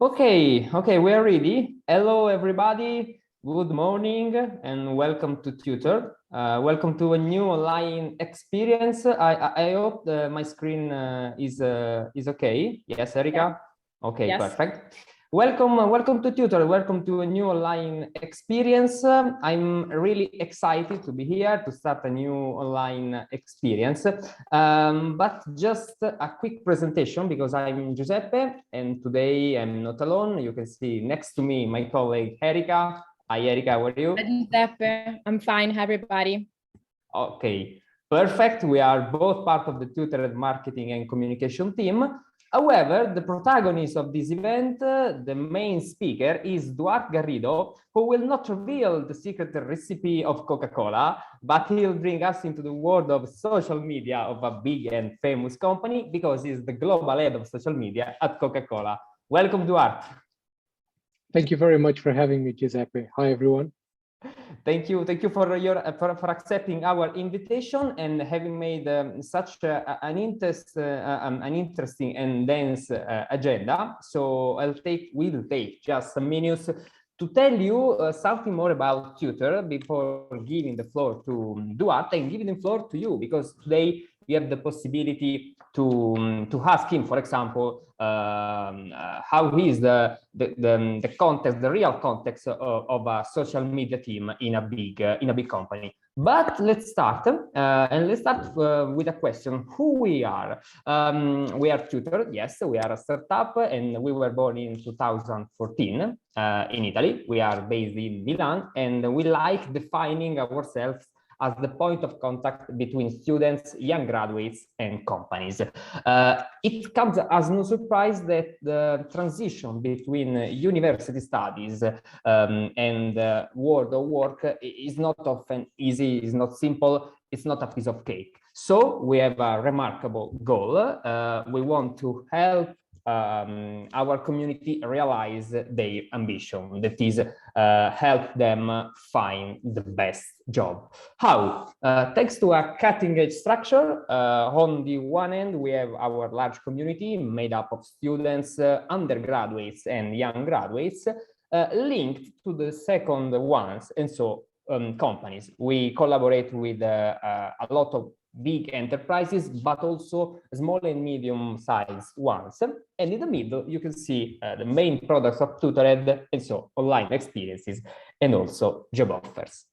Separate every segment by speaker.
Speaker 1: Okay, we are ready. Hello, everybody. Good morning and welcome to Tutor. Welcome to a new online experience. I hope my screen is okay. Yes, Erika? Yeah. Okay, yes. Perfect. Welcome to Tutor. Welcome to a new online experience. I'm really excited to be here to start a new online experience. But just a quick presentation because I'm Giuseppe and today I'm not alone. You can see next to me my colleague Erika. Hi Erika, how are you?
Speaker 2: Hi Giuseppe, I'm fine. Hi everybody.
Speaker 1: Okay, perfect. We are both part of the Tutored marketing and communication team. However, the protagonist of this event, the main speaker, is 𝗪𝗲𝗿𝗍, who will not reveal the secret recipe of Coca-Cola, but he'll bring us into the world of social media of a big and famous company because he's the global head of social media at Coca-Cola. Welcome, Duarte.
Speaker 3: Thank you very much for having me, Giuseppe. Hi, everyone.
Speaker 1: Thank you for accepting our invitation and having made such an interesting and dense agenda. So we'll take just some minutes to tell you something more about Tutor before giving the floor to Duarte and giving the floor to you, because today you have the possibility to ask him, for example, how is the context, the real context of a social media team in a big company. But let's start, and let's start with a question: who we are? We are Tutor. Yes, we are a startup, and we were born in 2014 in Italy. We are based in Milan, and we like defining ourselves as the point of contact between students, young graduates, and companies. It comes as no surprise that the transition between university studies and world of work is not often easy, is not simple, it's not a piece of cake. So we have a remarkable goal. We want to help our community realize their ambition, that is help them find the best job. How? Thanks to a cutting-edge structure. On the one end, we have our large community made up of students, undergraduates and young graduates, linked to the second ones, and so companies. We collaborate with a lot of big enterprises, but also small and medium-sized ones. And in the middle, you can see the main products of Tutored, and so online experiences and also job offers.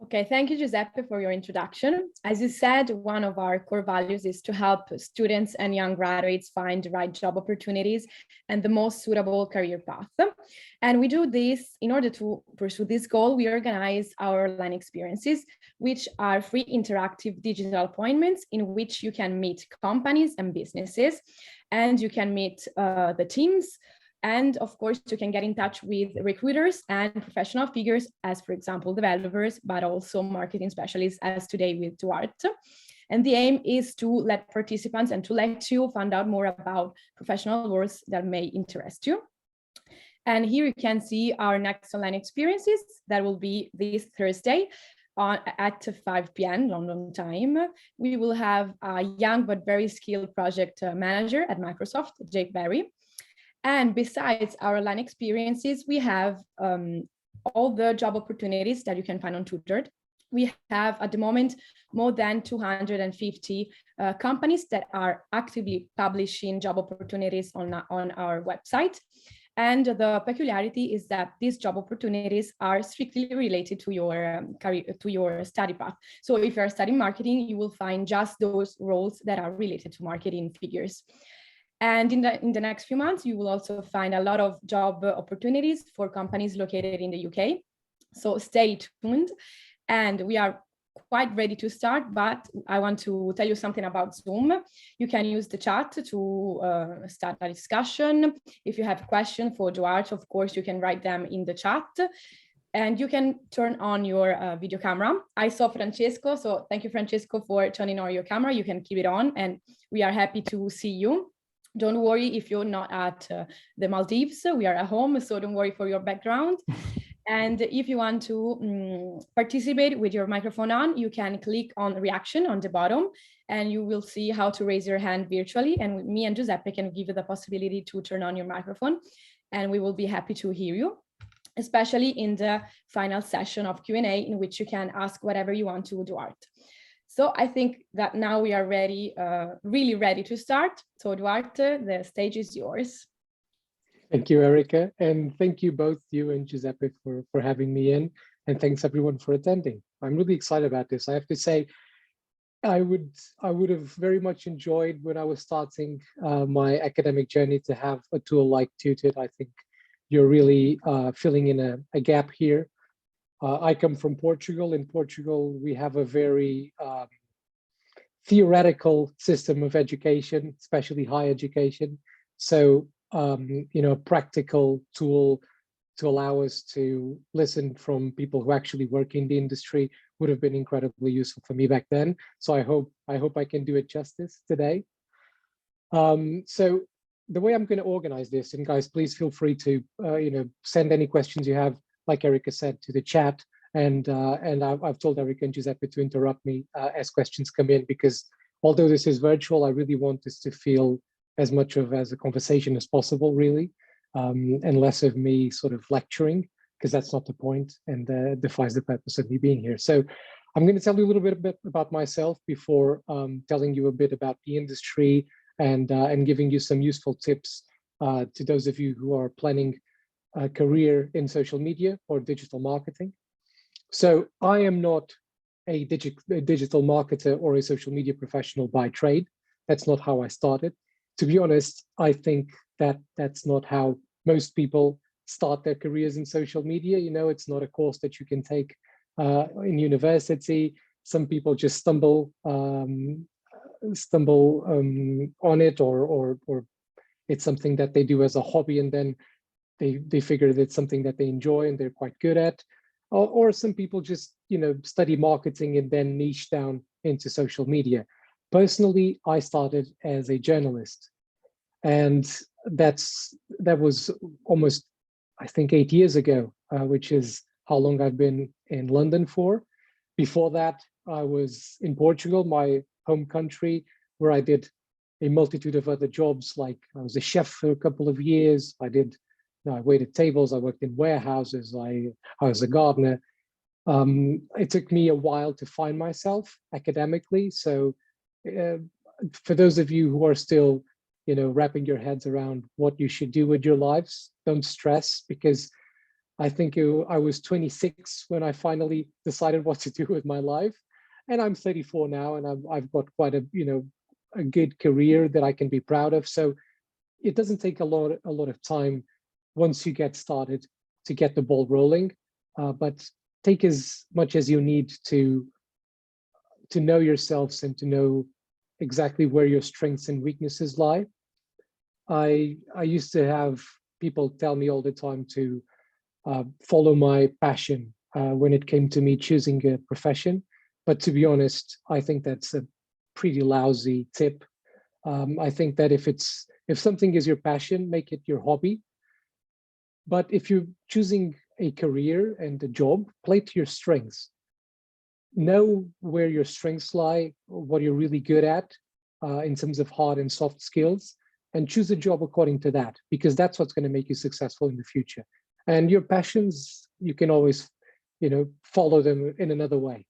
Speaker 2: Okay, thank you, Giuseppe, for your introduction. As you said, one of our core values is to help students and young graduates find the right job opportunities and the most suitable career path. And we do this in order to pursue this goal. We organize our online experiences, which are free interactive digital appointments in which you can meet companies and businesses, and you can meet the teams. And of course, you can get in touch with recruiters and professional figures, as for example, developers, but also marketing specialists, as today with Duarte. And the aim is to let participants and to let you find out more about professional roles that may interest you. And here you can see our next online experiences that will be this Thursday at 5 p.m. London time. We will have a young but very skilled project manager at Microsoft, 𝗵𝗵𝗍𝗍. And besides our online experiences, we have all the job opportunities that you can find on Tutored. We have at the moment more than 250 companies that are actively publishing job opportunities on our website. And the peculiarity is that these job opportunities are strictly related to your career, to your study path. So if you're studying marketing, you will find just those roles that are related to marketing figures. And in the next few months, you will also find a lot of job opportunities for companies located in the UK. So stay tuned. And we are quite ready to start, but I want to tell you something about Zoom. You can use the chat to start a discussion. If you have questions for Duarte, of course, you can write them in the chat. And you can turn on your video camera. I saw Francesco, so thank you, Francesco, for turning on your camera. You can keep it on, and we are happy to see you. Don't worry if you're not at the Maldives. We are at home, so don't worry for your background. And if you want to participate with your microphone on, you can click on reaction on the bottom, and you will see how to raise your hand virtually. And me and Giuseppe can give you the possibility to turn on your microphone, and we will be happy to hear you, especially in the final session of Q&A, in which you can ask whatever you want to Duarte. So I think that now we are ready, really ready to start. So Duarte, the stage is yours.
Speaker 3: Thank you, Erica. And thank you both, you and Giuseppe, for having me in. And thanks everyone for attending. I'm really excited about this. I have to say, I would have very much enjoyed when I was starting my academic journey to have a tool like Tutored. I think you're really filling in a gap here. I come from Portugal. In Portugal, we have a very theoretical system of education, especially higher education. So, you know, a practical tool to allow us to listen from people who actually work in the industry would have been incredibly useful for me back then. So I hope I can do it justice today. So the way I'm going to organize this, and guys, please feel free to you know, send any questions you have, like Erica said, to the chat. And I've told Erica and Giuseppe to interrupt me as questions come in, because although this is virtual, I really want this to feel as much of as a conversation as possible, really, and less of me sort of lecturing, because that's not the point and defies the purpose of me being here. So I'm going to tell you a little bit about myself before telling you a bit about the industry and giving you some useful tips to those of you who are planning a career in social media or digital marketing. So I am not a digital marketer or a social media professional by trade. That's not how I started. To be honest, I think that that's not how most people start their careers in social media. You know, it's not a course that you can take in university. Some people just stumble on it, or it's something that they do as a hobby, and then they figure that it's something that they enjoy and they're quite good at. Or some people just, you know, study marketing and then niche down into social media. Personally, I started as a journalist, and that was almost, I think, 8 years ago, which is how long I've been in London for. Before that, I was in Portugal, my home country, where I did a multitude of other jobs. Like I was a chef for a couple of years. I waited tables. I worked in warehouses. I was a gardener. It took me a while to find myself academically. So for those of you who are still, you know, wrapping your heads around what you should do with your lives, don't stress, because I think I was 26 when I finally decided what to do with my life. And I'm 34 now, and I've got quite a, you know, a good career that I can be proud of. So it doesn't take a lot of time once you get started to get the ball rolling, but take as much as you need to know yourselves and to know exactly where your strengths and weaknesses lie. I used to have people tell me all the time to follow my passion when it came to me choosing a profession. But to be honest, I think that's a pretty lousy tip. I think that if something is your passion, make it your hobby. But if you're choosing a career and a job, play to your strengths. Know where your strengths lie, what you're really good at in terms of hard and soft skills, and choose a job according to that, because that's what's going to make you successful in the future. And your passions, you can always, you know, follow them in another way.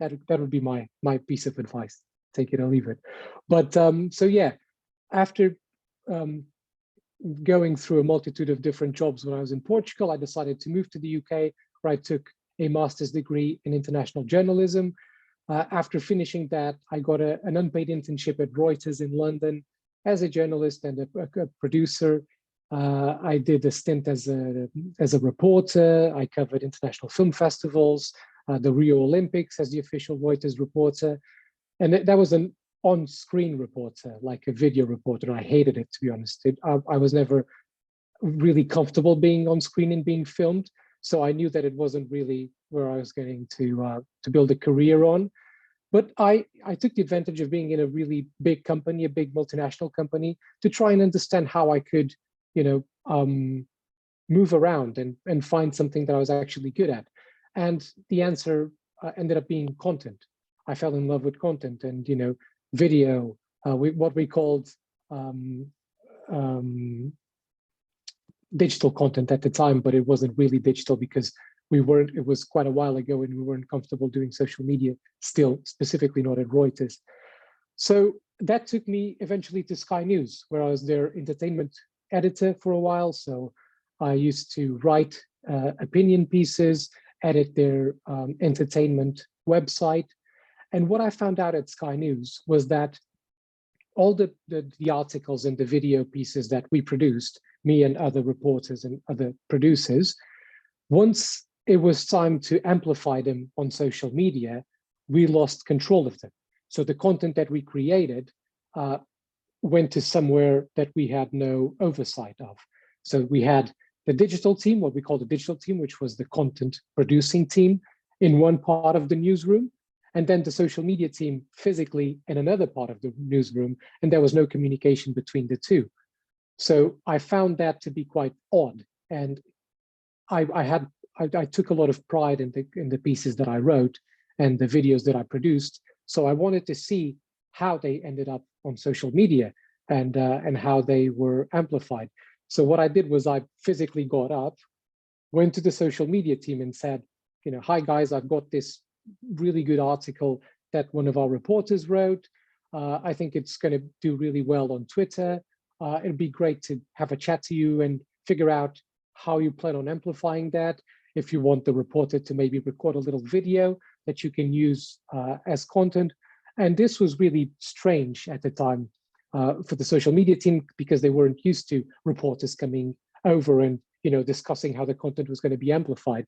Speaker 3: That would be my piece of advice. Take it or leave it. But so yeah, after going through a multitude of different jobs when I was in Portugal, I decided to move to the UK, where I took a master's degree in international journalism. After finishing that, I got an unpaid internship at Reuters in London as a journalist and a producer. I did a stint as a reporter. I covered international film festivals, the Rio Olympics as the official Reuters reporter. And that was an on-screen reporter, like a video reporter. I hated it, to be honest. I was never really comfortable being on screen and being filmed. So I knew that it wasn't really where I was going to build a career on. But I took the advantage of being in a really big company, a big multinational company, to try and understand how I could, you know, move around and find something that I was actually good at. And the answer ended up being content. I fell in love with content, and, you know, video, what we called digital content at the time, but it wasn't really digital because it was quite a while ago and we weren't comfortable doing social media still, specifically not at Reuters. So that took me eventually to Sky News, where I was their entertainment editor for a while. So I used to write opinion pieces, edit their entertainment website. And what I found out at Sky News was that all the articles and the video pieces that we produced, me and other reporters and other producers, once it was time to amplify them on social media, we lost control of them. So the content that we created went to somewhere that we had no oversight of. So we had the digital team, what we call the digital team, which was the content producing team in one part of the newsroom, and then the social media team physically in another part of the newsroom, and there was no communication between the two. So I found that to be quite odd, and I took a lot of pride in the pieces that I wrote and the videos that I produced. So I wanted to see how they ended up on social media and how they were amplified. So what I did was I physically got up, went to the social media team and said, you know, hi guys, I've got this really good article that one of our reporters wrote. I think it's going to do really well on Twitter. It'd be great to have a chat to you and figure out how you plan on amplifying that. If you want the reporter to maybe record a little video that you can use as content. And this was really strange at the time for the social media team because they weren't used to reporters coming over and, you know, discussing how the content was going to be amplified.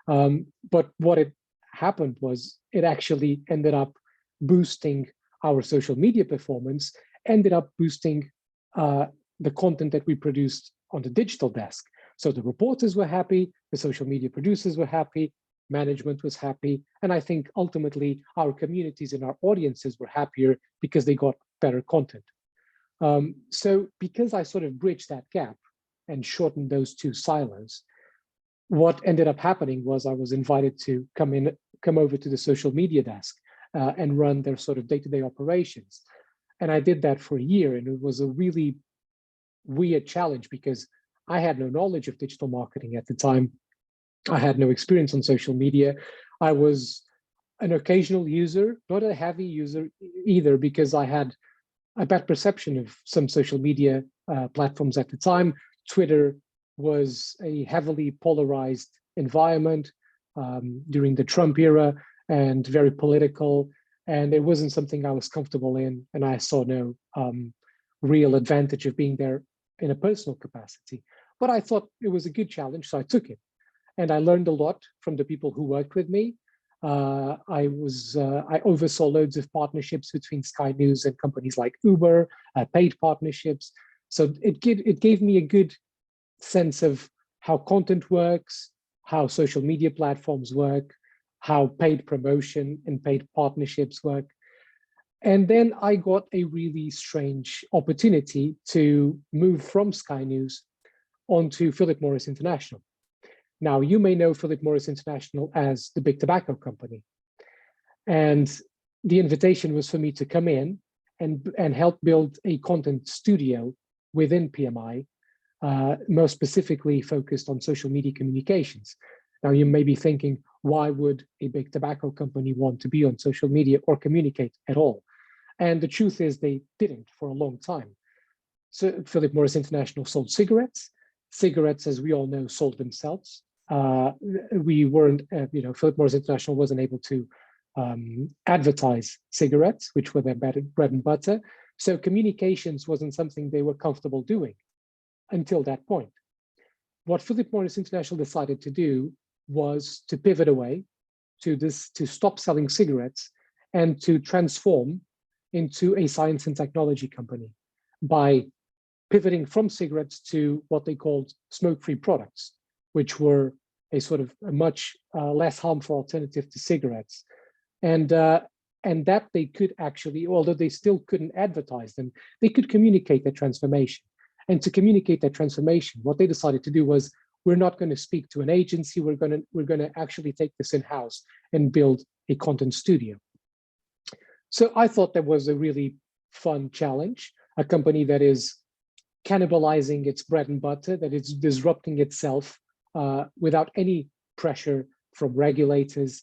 Speaker 3: But what it happened was it actually ended up boosting our social media performance, ended up boosting the content that we produced on the digital desk. So the reporters were happy, the social media producers were happy, management was happy, and I think ultimately our communities and our audiences were happier because they got better content. So because I sort of bridged that gap and shortened those two silos, what ended up happening was I was invited to come over to the social media desk and run their sort of day-to-day operations. And I did that for a year, and it was a really weird challenge because I had no knowledge of digital marketing at the time. I had no experience on social media. I was an occasional user, not a heavy user either, because I had a bad perception of some social media platforms at the time. Twitter was a heavily polarized environment during the Trump era and very political, and it wasn't something I was comfortable in, and I saw no real advantage of being there in a personal capacity. But I thought it was a good challenge, so I took it. And I learned a lot from the people who worked with me. I oversaw loads of partnerships between Sky News and companies like Uber, paid partnerships. So it gave me a good sense of how content works, how social media platforms work, how paid promotion and paid partnerships work. And then I got a really strange opportunity to move from Sky News onto Philip Morris International. Now, you may know Philip Morris International as the big tobacco company. And the invitation was for me to come in and help build a content studio within PMI, most specifically focused on social media communications. Now, you may be thinking, why would a big tobacco company want to be on social media or communicate at all? And the truth is they didn't for a long time. So Philip Morris International sold cigarettes. Cigarettes, as we all know, sold themselves. We weren't, Philip Morris International wasn't able to advertise cigarettes, which were their bread and butter. So communications wasn't something they were comfortable doing until that point. What Philip Morris International decided to do was to pivot away to stop selling cigarettes and to transform into a science and technology company by pivoting from cigarettes to what they called smoke-free products, which were a sort of a much less harmful alternative to cigarettes. And that they could actually, although they still couldn't advertise them, they could communicate their transformation. And to communicate that transformation, what they decided to do was, we're not going to speak to an agency, we're going to actually take this in-house and build a content studio. So I thought that was a really fun challenge, a company that is cannibalizing its bread and butter, that it's disrupting itself without any pressure from regulators,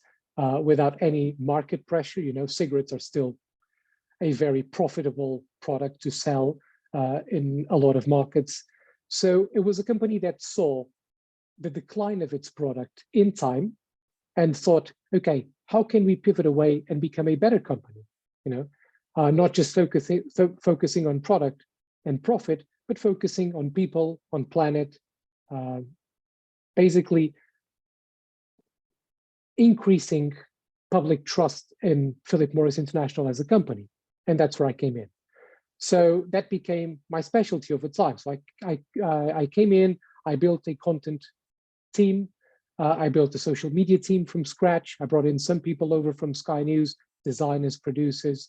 Speaker 3: without any market pressure. You know, cigarettes are still a very profitable product to sell in a lot of markets. So it was a company that saw the decline of its product in time and thought, okay, how can we pivot away and become a better company? You know, not just focusing on product and profit, but focusing on people, on planet, basically increasing public trust in Philip Morris International as a company. And that's where I came in. So that became my specialty over time. So I came in, I built a content team. I built a social media team from scratch. I brought in some people over from Sky News, designers, producers.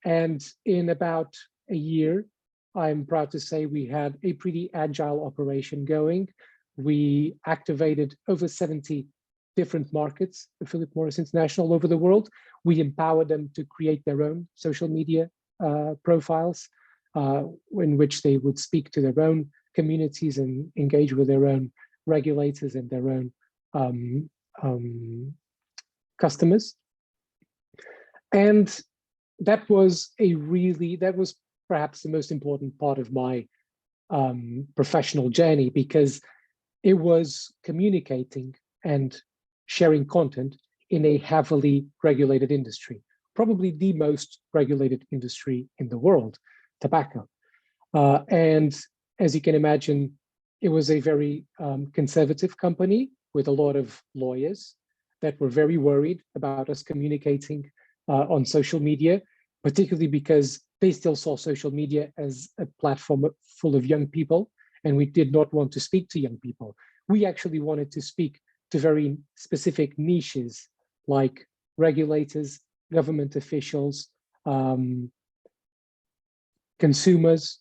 Speaker 3: And in about a year, I'm proud to say we had a pretty agile operation going. We activated over 70 different markets of Philip Morris International all over the world. We empowered them to create their own social media profiles in which they would speak to their own communities and engage with their own regulators and their own customers. And that was perhaps the most important part of my professional journey, because it was communicating and sharing content in a heavily regulated industry, probably the most regulated industry in the world, tobacco. And as you can imagine, it was a very conservative company with a lot of lawyers that were very worried about us communicating on social media, particularly because they still saw social media as a platform full of young people, and we did not want to speak to young people. We actually wanted to speak to very specific niches like regulators, government officials, consumers,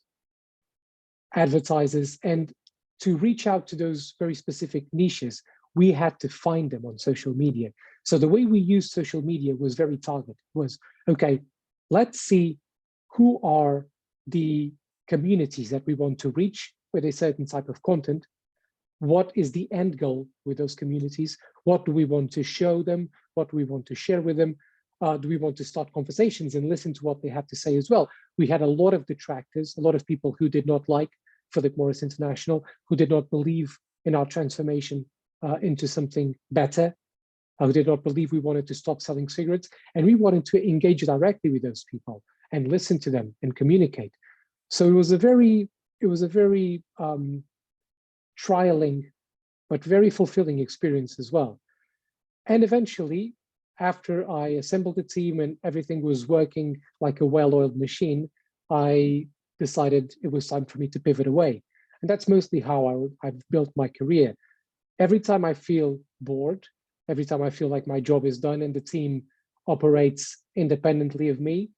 Speaker 3: advertisers, and to reach out to those very specific niches, we had to find them on social media. So the way we used social media was very targeted, was, okay, let's see who are the communities that we want to reach with a certain type of content. What is the end goal with those communities? What do we want to show them? What do we want to share with them? Do we want to start conversations and listen to what they have to say as well? We had a lot of detractors, a lot of people who did not like Philip Morris International, who did not believe in our transformation into something better, who did not believe we wanted to stop selling cigarettes. And we wanted to engage directly with those people and listen to them and communicate. So it was a very trialing, but very fulfilling experience as well. And eventually, after I assembled the team and everything was working like a well-oiled machine, I decided it was time for me to pivot away. And that's mostly how I've built my career. Every time I feel bored, every time I feel like my job is done and the team operates independently of me,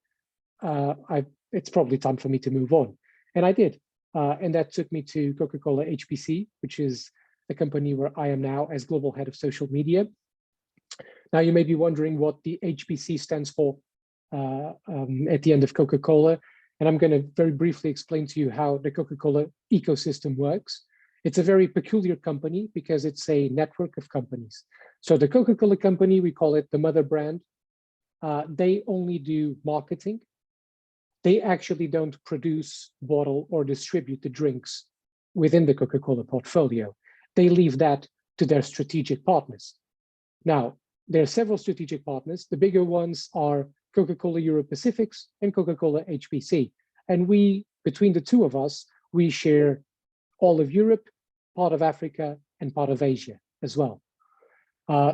Speaker 3: it's probably time for me to move on. And I did. And that took me to Coca-Cola HBC, which is the company where I am now as global head of social media. Now, you may be wondering what the HBC stands for at the end of Coca-Cola. And I'm going to very briefly explain to you how the Coca-Cola ecosystem works. It's a very peculiar company because it's a network of companies. So the Coca-Cola company, we call it the mother brand. They only do marketing. They actually don't produce, bottle, or distribute the drinks within the Coca-Cola portfolio. They leave that to their strategic partners. Now, there are several strategic partners. The bigger ones are Coca-Cola Europe-Pacific and Coca-Cola HBC. And we, between the two of us, we share all of Europe, part of Africa, and part of Asia as well.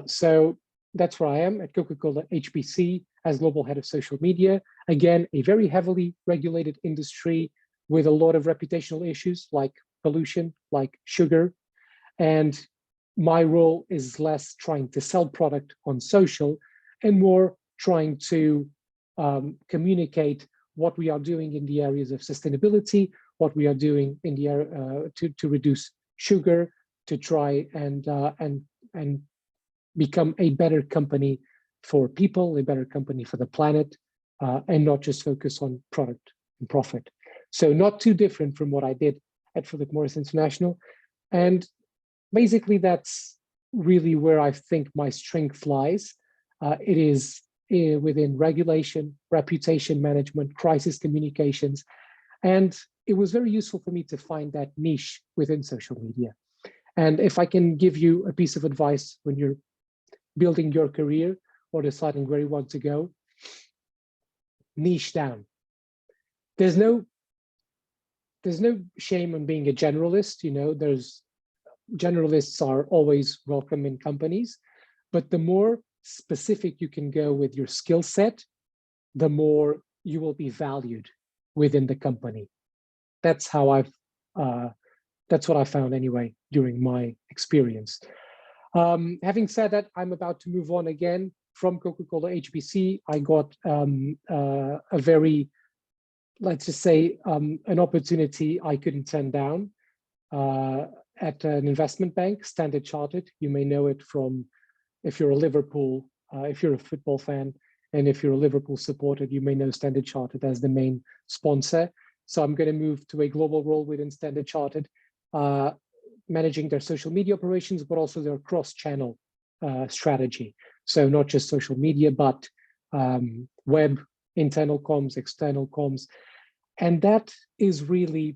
Speaker 3: So that's where I am at Coca-Cola HBC as global head of social media. Again, a very heavily regulated industry with a lot of reputational issues like pollution, like sugar. And my role is less trying to sell product on social and more trying to communicate what we are doing in the areas of sustainability, what we are doing in the area to reduce sugar, to try and become a better company for people, a better company for the planet, and not just focus on product and profit. So not too different from what I did at Philip Morris International. And basically, that's really where I think my strength lies. It is within regulation, reputation management, crisis communications. And it was very useful for me to find that niche within social media. And if I can give you a piece of advice when you're building your career or deciding where you want to go, niche down. There's no shame on being a generalist. You know, generalists are always welcome in companies, but the more specific you can go with your skill set, the more you will be valued within the company. That's how that's what I found anyway during my experience. Having said that, I'm about to move on again from Coca-Cola HBC. I got a very, let's just say, an opportunity I couldn't turn down at an investment bank, Standard Chartered. You may know it from, if you're a Liverpool, if you're a football fan, and if you're a Liverpool supporter, you may know Standard Chartered as the main sponsor. So I'm going to move to a global role within Standard Chartered, managing their social media operations, but also their cross-channel strategy. So not just social media, but web, internal comms, external comms. And that is really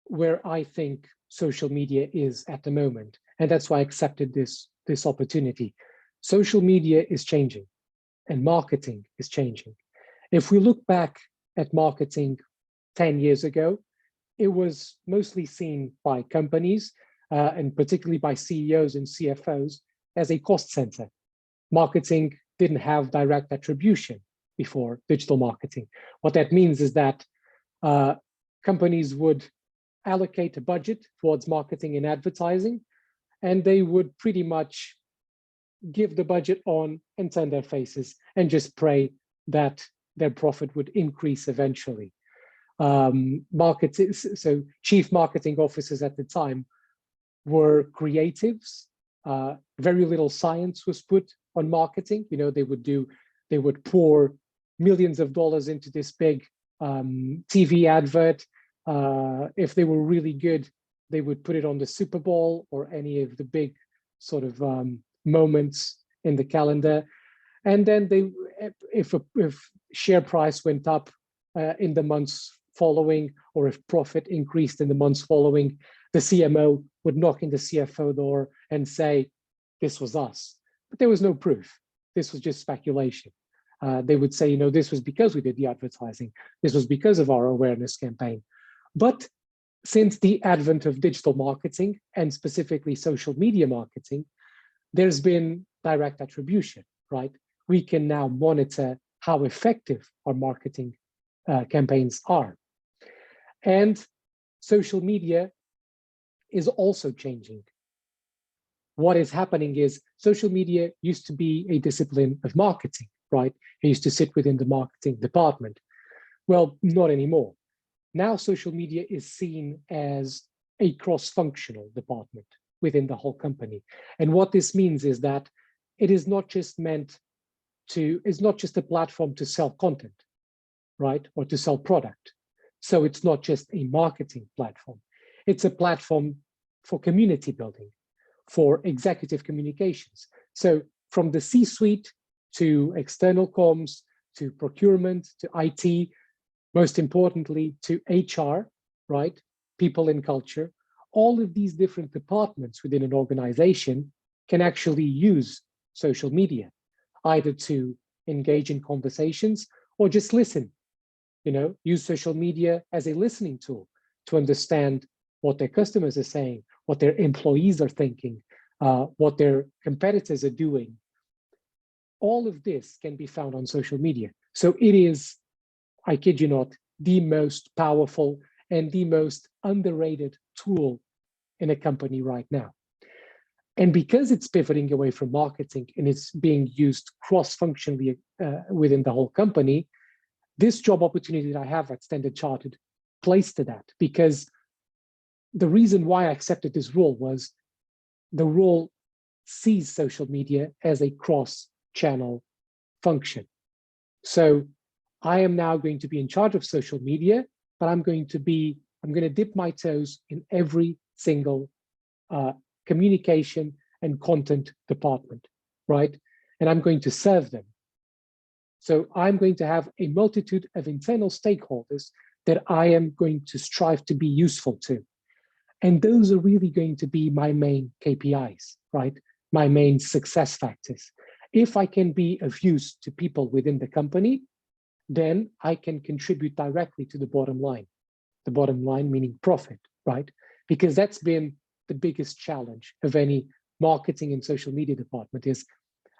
Speaker 3: where I think social media is at the moment. And that's why I accepted this opportunity. Social media is changing and marketing is changing. If we look back at marketing 10 years ago, it was mostly seen by companies and particularly by CEOs and CFOs as a cost center. Marketing didn't have direct attribution before digital marketing. What that means is that companies would allocate a budget towards marketing and advertising, and they would pretty much give the budget on and turn their faces and just pray that their profit would increase eventually. So chief marketing officers at the time were creatives. Very little science was put on marketing. You know, they would pour millions of dollars into this big TV advert. If they were really good, they would put it on the Super Bowl or any of the big sort of moments in the calendar. And then if share price went up in the months following, or if profit increased in the months following, the CMO would knock in the CFO door and say, this was us. But there was no proof. This was just speculation. They would say, you know, this was because we did the advertising. This was because of our awareness campaign. But since the advent of digital marketing and specifically social media marketing, there's been direct attribution, right? We can now monitor how effective our marketing campaigns are. And social media is also changing. What is happening is social media used to be a discipline of marketing, right? It used to sit within the marketing department. Well, not anymore. Now social media is seen as a cross-functional department within the whole company. And what this means is that it is not just it's not just a platform to sell content, right? Or to sell product. So it's not just a marketing platform. It's a platform for community building, for executive communications. So from the C-suite to external comms, to procurement, to IT, most importantly to HR, right? People and culture, all of these different departments within an organization can actually use social media, either to engage in conversations or just listen, you know, use social media as a listening tool to understand what their customers are saying, what their employees are thinking, what their competitors are doing. All of this can be found on social media. So it is, I kid you not, the most powerful and the most underrated tool in a company right now. And because it's pivoting away from marketing and it's being used cross-functionally within the whole company, this job opportunity that I have at Standard Chartered plays to that, because the reason why I accepted this role was the role sees social media as a cross-channel function. So I am now going to be in charge of social media, but I'm going to dip my toes in every single communication and content department, right? And I'm going to serve them. So I'm going to have a multitude of internal stakeholders that I am going to strive to be useful to. And those are really going to be my main KPIs, right? My main success factors. If I can be of use to people within the company, then I can contribute directly to the bottom line. The bottom line meaning profit, right? Because that's been the biggest challenge of any marketing and social media department is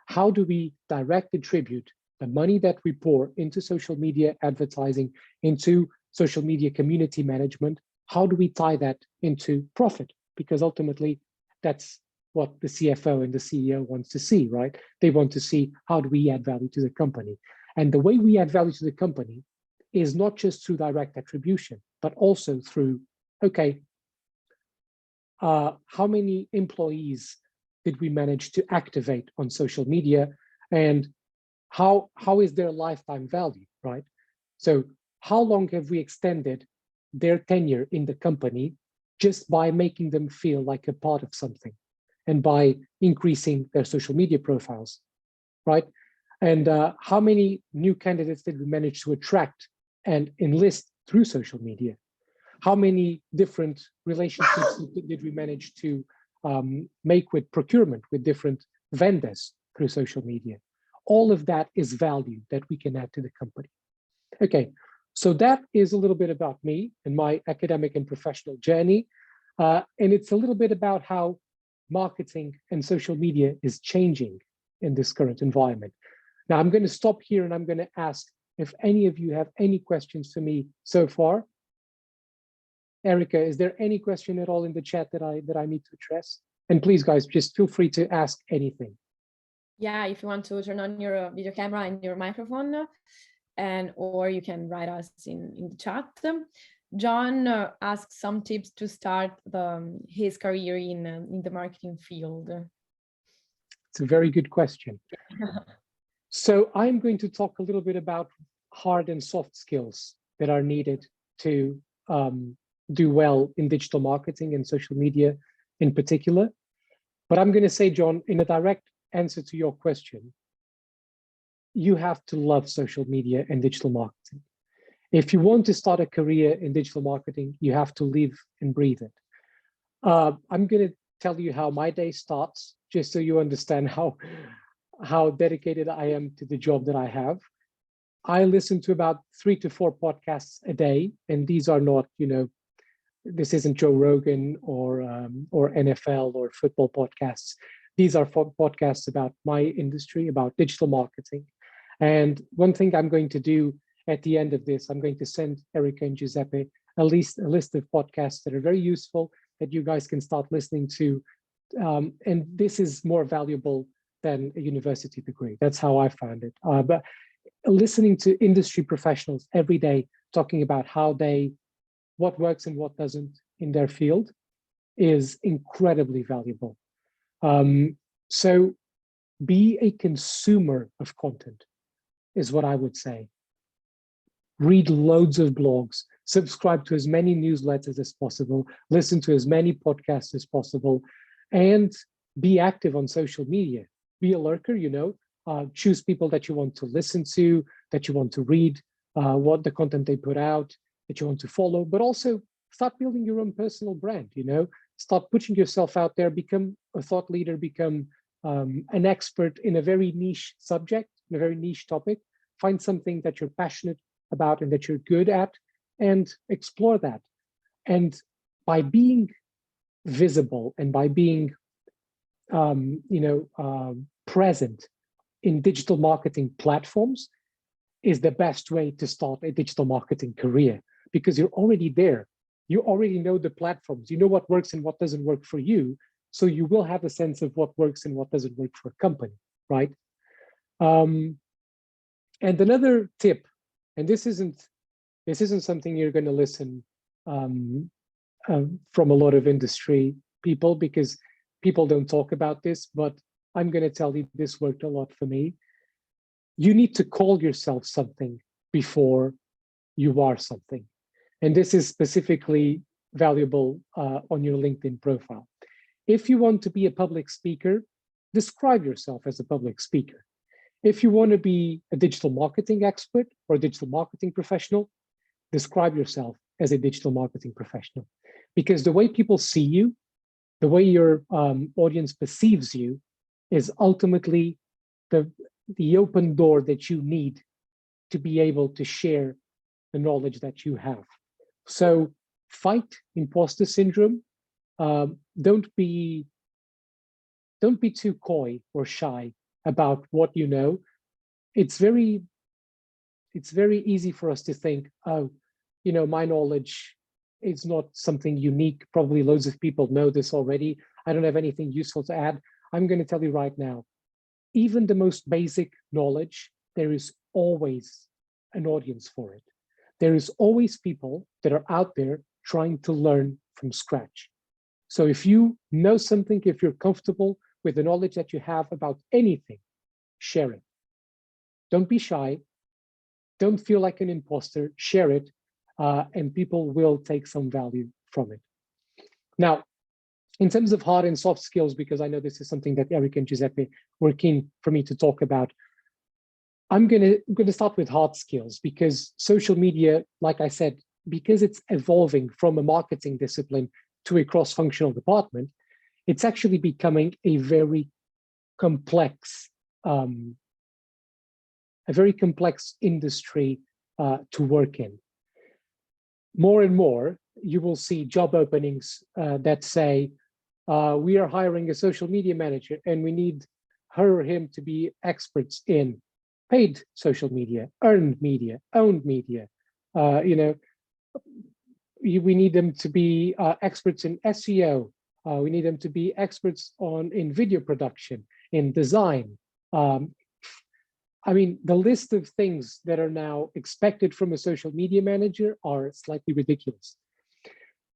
Speaker 3: how do we direct attribute the money that we pour into social media advertising, into social media community management, how do we tie that into profit? Because ultimately that's what the CFO and the CEO wants to see, right? They want to see how do we add value to the company. And the way we add value to the company is not just through direct attribution, but also through, okay, how many employees did we manage to activate on social media, and how is their lifetime value, right? So how long have we extended their tenure in the company just by making them feel like a part of something and by increasing their social media profiles, right? And how many new candidates did we manage to attract and enlist through social media? How many different relationships did we manage to make with procurement, with different vendors through social media? All of that is value that we can add to the company. Okay, so that is a little bit about me and my academic and professional journey. And it's a little bit about how marketing and social media is changing in this current environment. Now I'm going to stop here and I'm going to ask if any of you have any questions for me so far. Erica, is there any question at all in the chat that I need to address? And please, guys, just feel free to ask anything.
Speaker 2: Yeah, if you want to turn on your video camera and your microphone, or you can write us in the chat. John asks some tips to start his career in the marketing field.
Speaker 3: It's a very good question. So I'm going to talk a little bit about hard and soft skills that are needed to do well in digital marketing and social media in particular. But I'm going to say, John, in a direct answer to your question, you have to love social media and digital marketing. If you want to start a career in digital marketing, you have to live and breathe it. I'm going to tell you how my day starts, just so you understand how dedicated I am to the job that I have. I listen to about 3 to 4 podcasts a day, and these are not, this isn't Joe Rogan or NFL or football podcasts. These are podcasts about my industry, about digital marketing. And one thing I'm going to do at the end of this, I'm going to send Erica and Giuseppe a list of podcasts that are very useful that you guys can start listening to. And this is more valuable than a university degree. That's how I found it. But listening to industry professionals every day talking about what works and what doesn't in their field is incredibly valuable. So be a consumer of content is what I would say. Read loads of blogs, subscribe to as many newsletters as possible, listen to as many podcasts as possible, and be active on social media. Be a lurker, choose people that you want to listen to, that you want to read, what the content they put out, that you want to follow, but also start building your own personal brand, start putting yourself out there, become a thought leader, become an expert in a very niche subject, in a very niche topic, find something that you're passionate about and that you're good at, and explore that. And by being visible and by being, present in digital marketing platforms is the best way to start a digital marketing career, because you're already there. You already know the platforms, you know what works and what doesn't work for you. So you will have a sense of what works and what doesn't work for a company, right? And another tip, and this isn't something you're going to listen from a lot of industry people, because people don't talk about this, but I'm going to tell you this worked a lot for me. you need to call yourself something before you are something. And this is specifically valuable on your LinkedIn profile. If you want to be a public speaker, describe yourself as a public speaker. If you want to be a digital marketing expert or a digital marketing professional, describe yourself as a digital marketing professional. Because the way people see you, the way your audience perceives you, is ultimately the open door that you need to be able to share the knowledge that you have. So fight imposter syndrome. Don't be too coy or shy about what you know. It's very easy for us to think, oh, you know, my knowledge is not something unique. Probably loads of people know this already. I don't have anything useful to add. I'm going to tell you right now, even the most basic knowledge, there is always an audience for it. There is always people that are out there trying to learn from scratch. So if you know something, if you're comfortable with the knowledge that you have about anything, share it. Don't be shy. Don't feel like an imposter. Share it, and people will take some value from it. Now, in terms of hard and soft skills, because I know this is something that Eric and Giuseppe were keen for me to talk about, I'm going to start with hard skills, because social media, like I said, because it's evolving from a marketing discipline to a cross-functional department, it's actually becoming a very complex industry to work in. More and more, you will see job openings that say, we are hiring a social media manager and we need her or him to be experts in paid social media, earned media, owned media. You know, we need them to be experts in SEO. We need them to be experts in video production, in design. I mean, the list of things that are now expected from a social media manager are slightly ridiculous.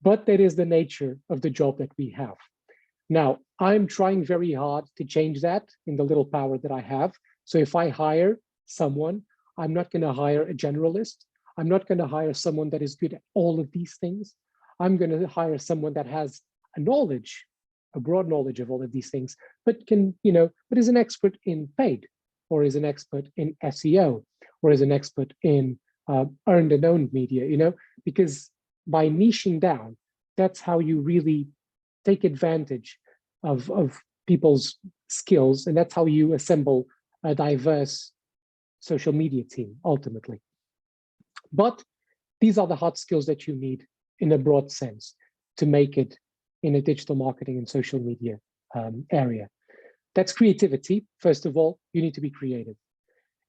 Speaker 3: But that is the nature of the job that we have. Now, I'm trying very hard to change that in the little power that I have. So if I hire someone, I'm not going to hire a generalist. I'm not going to hire someone that is good at all of these things. I'm going to hire someone that has a knowledge, a broad knowledge of all of these things, but can, you know, but is an expert in paid, or is an expert in SEO, or is an expert in earned and owned media, you know, because by niching down, that's how you really take advantage of people's skills, and that's how you assemble a diverse social media team, ultimately. But these are the hard skills that you need in a broad sense to make it in a digital marketing and social media area. That's creativity. First of all, you need to be creative.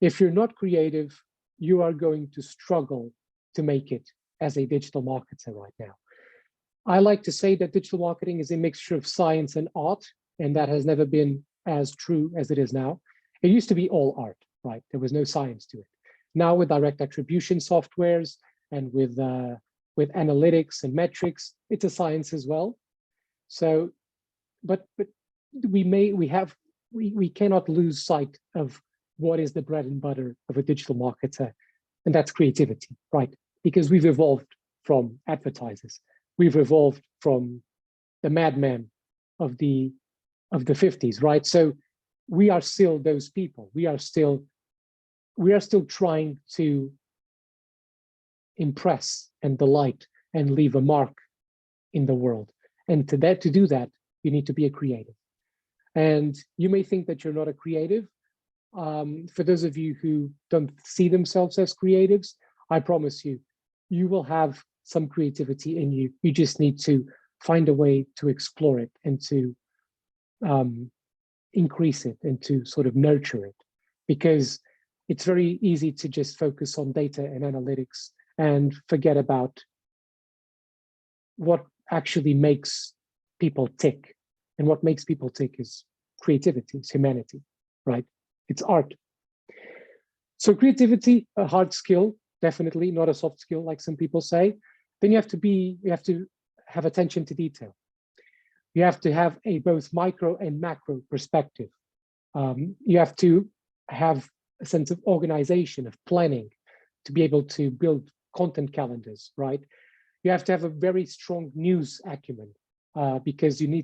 Speaker 3: If you're not creative, you are going to struggle to make it as a digital marketer right now. I like to say that digital marketing is a mixture of science and art, and that has never been as true as it is now. It used to be all art, right? There was no science to it. Now with direct attribution softwares and with analytics and metrics, it's a science as well. So, but we cannot lose sight of what is the bread and butter of a digital marketer, and that's creativity, right? Because we've evolved from advertisers. We've evolved from the madmen of the 50s, right? So we are still those people. We are still trying to impress and delight and leave a mark in the world. And to do that, you need to be a creative. And you may think that you're not a creative. For those of you who don't see themselves as creatives, I promise you, you will have some creativity in you. You just need to find a way to explore it and to increase it and to sort of nurture it, because it's very easy to just focus on data and analytics and forget about what actually makes people tick. And what makes people tick is creativity, it's humanity, right? It's art. So creativity, a hard skill, definitely not a soft skill like some people say. Then you have to have attention to detail. You have to have a both micro and macro perspective. You have to have a sense of organization, of planning, to be able to build content calendars, right? You have to have a very strong news acumen, because you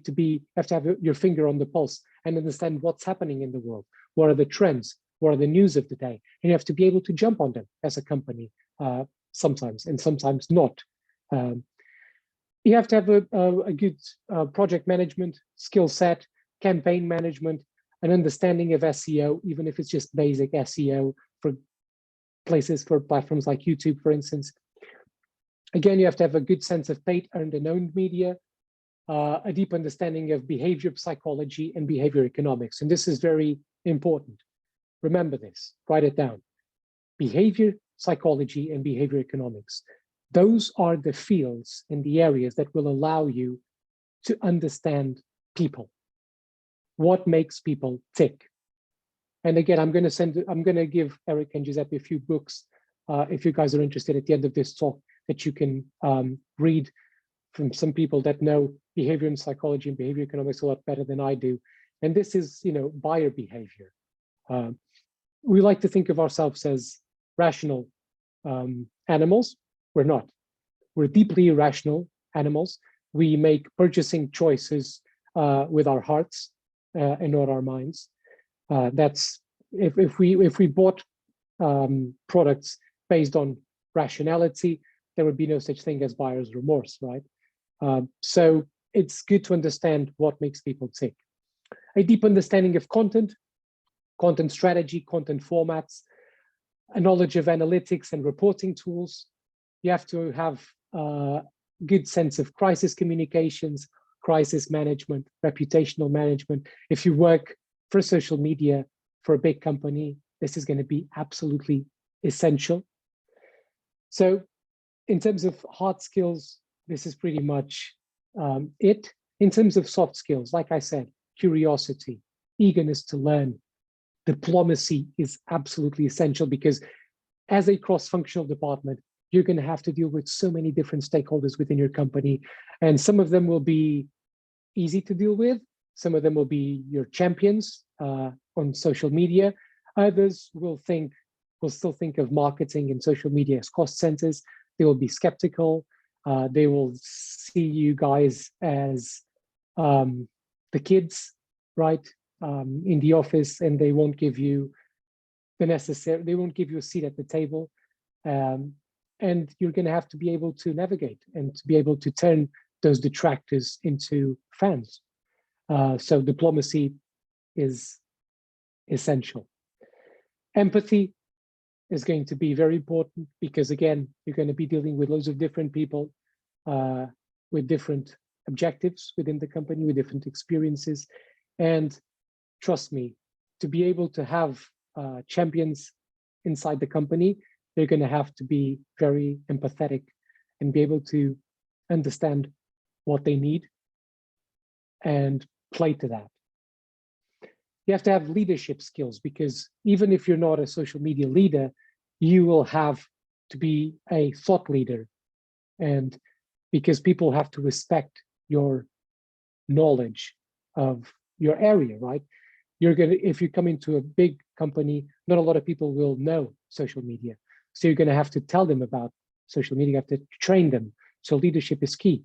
Speaker 3: have to have your finger on the pulse and understand what's happening in the world. What are the trends? What are the news of the day? And you have to be able to jump on them as a company, sometimes, and sometimes not. You have to have a good project management skill set, campaign management, an understanding of SEO, even if it's just basic SEO for platforms like YouTube, for instance. Again, you have to have a good sense of paid, earned, and owned media, a deep understanding of behavior psychology and behavior economics. And this is very important. Remember this, write it down. Behavior psychology and behavior economics. Those are the fields and the areas that will allow you to understand people. What makes people tick? And again, I'm going to give Eric and Giuseppe a few books, if you guys are interested, at the end of this talk, that you can read from some people that know behavior and psychology and behavior economics a lot better than I do. And this is, buyer behavior. We like to think of ourselves as rational animals. We're not. We're deeply irrational animals. We make purchasing choices with our hearts and not our minds. That's if we bought products based on rationality, there would be no such thing as buyer's remorse, right? So it's good to understand what makes people tick. A deep understanding of content strategy, content formats, a knowledge of analytics and reporting tools. You have to have a good sense of crisis communications, crisis management, reputational management. If you work for social media for a big company, this is going to be absolutely essential. So in terms of hard skills, this is pretty much it. In terms of soft skills, like I said, curiosity, eagerness to learn, diplomacy is absolutely essential, because as a cross-functional department, you're going to have to deal with so many different stakeholders within your company. And some of them will be easy to deal with. Some of them will be your champions on social media. Others will still think of marketing and social media as cost centers. They will be skeptical. They will see you guys as the kids, right, in the office, and they won't give you they won't give you a seat at the table. And you're going to have to be able to navigate and to be able to turn those detractors into fans. So diplomacy is essential. Empathy is going to be very important, because again, you're going to be dealing with loads of different people with different objectives within the company, with different experiences. And trust me, to be able to have champions inside the company, they're going to have to be very empathetic and be able to understand what they need and play to that. You have to have leadership skills, because even if you're not a social media leader, you will have to be a thought leader, and because people have to respect your knowledge of your area, right? If you come into a big company, not a lot of people will know social media. So you're going to have to tell them about social media, you have to train them. So leadership is key.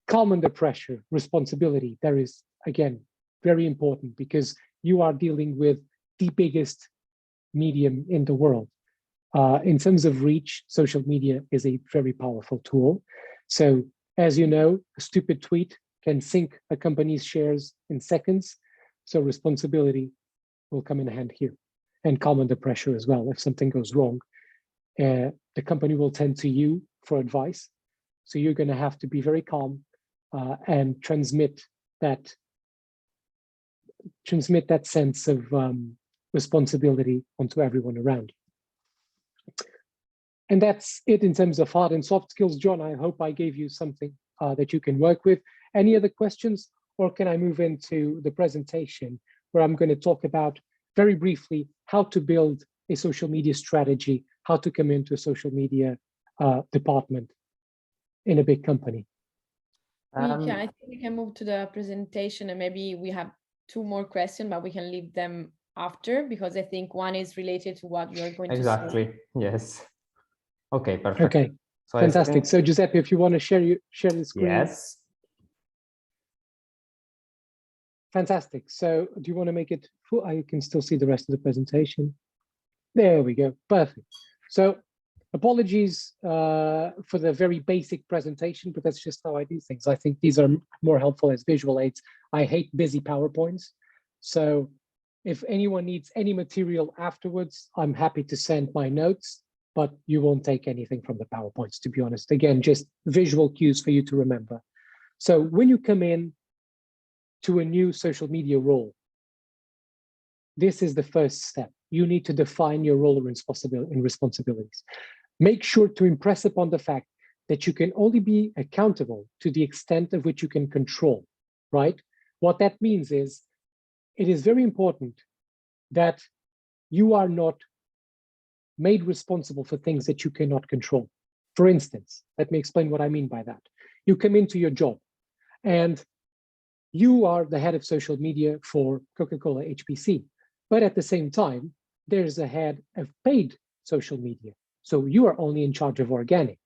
Speaker 3: Calm under pressure, responsibility, that is, again, very important, because you are dealing with the biggest medium in the world. In terms of reach, social media is a very powerful tool. So as you know, a stupid tweet can sink a company's shares in seconds. So responsibility will come in hand here, and calm under pressure as well. If something goes wrong, the company will tend to you for advice. So you're going to have to be very calm and transmit that sense of responsibility onto everyone around. And that's it in terms of hard and soft skills. John, I hope I gave you something that you can work with. Any other questions, or can I move into the presentation where I'm going to talk about very briefly how to build a social media strategy, how to come into a social media department in a big company?
Speaker 2: I think we can move to the presentation, and maybe we have 2 more questions, but we can leave them after, because I think one is related to what you're going to say.
Speaker 1: Exactly. Yes. Okay, perfect.
Speaker 3: Okay,
Speaker 1: So
Speaker 3: fantastic. So Giuseppe, if you want to share the screen.
Speaker 1: Yes.
Speaker 3: Fantastic. So do you want to make it full? I can still see the rest of the presentation. There we go. Perfect. So apologies for the very basic presentation, but that's just how I do things. I think these are more helpful as visual aids. I hate busy PowerPoints. So if anyone needs any material afterwards, I'm happy to send my notes, but you won't take anything from the PowerPoints, to be honest. Again, just visual cues for you to remember. So when you come in to a new social media role, this is the first step. You need to define your role and responsibilities. Make sure to impress upon the fact that you can only be accountable to the extent of which you can control, right? What that means is, it is very important that you are not made responsible for things that you cannot control. For instance, let me explain what I mean by that. You come into your job and you are the head of social media for Coca-Cola HPC, but at the same time, there's a head of paid social media. So you are only in charge of organic.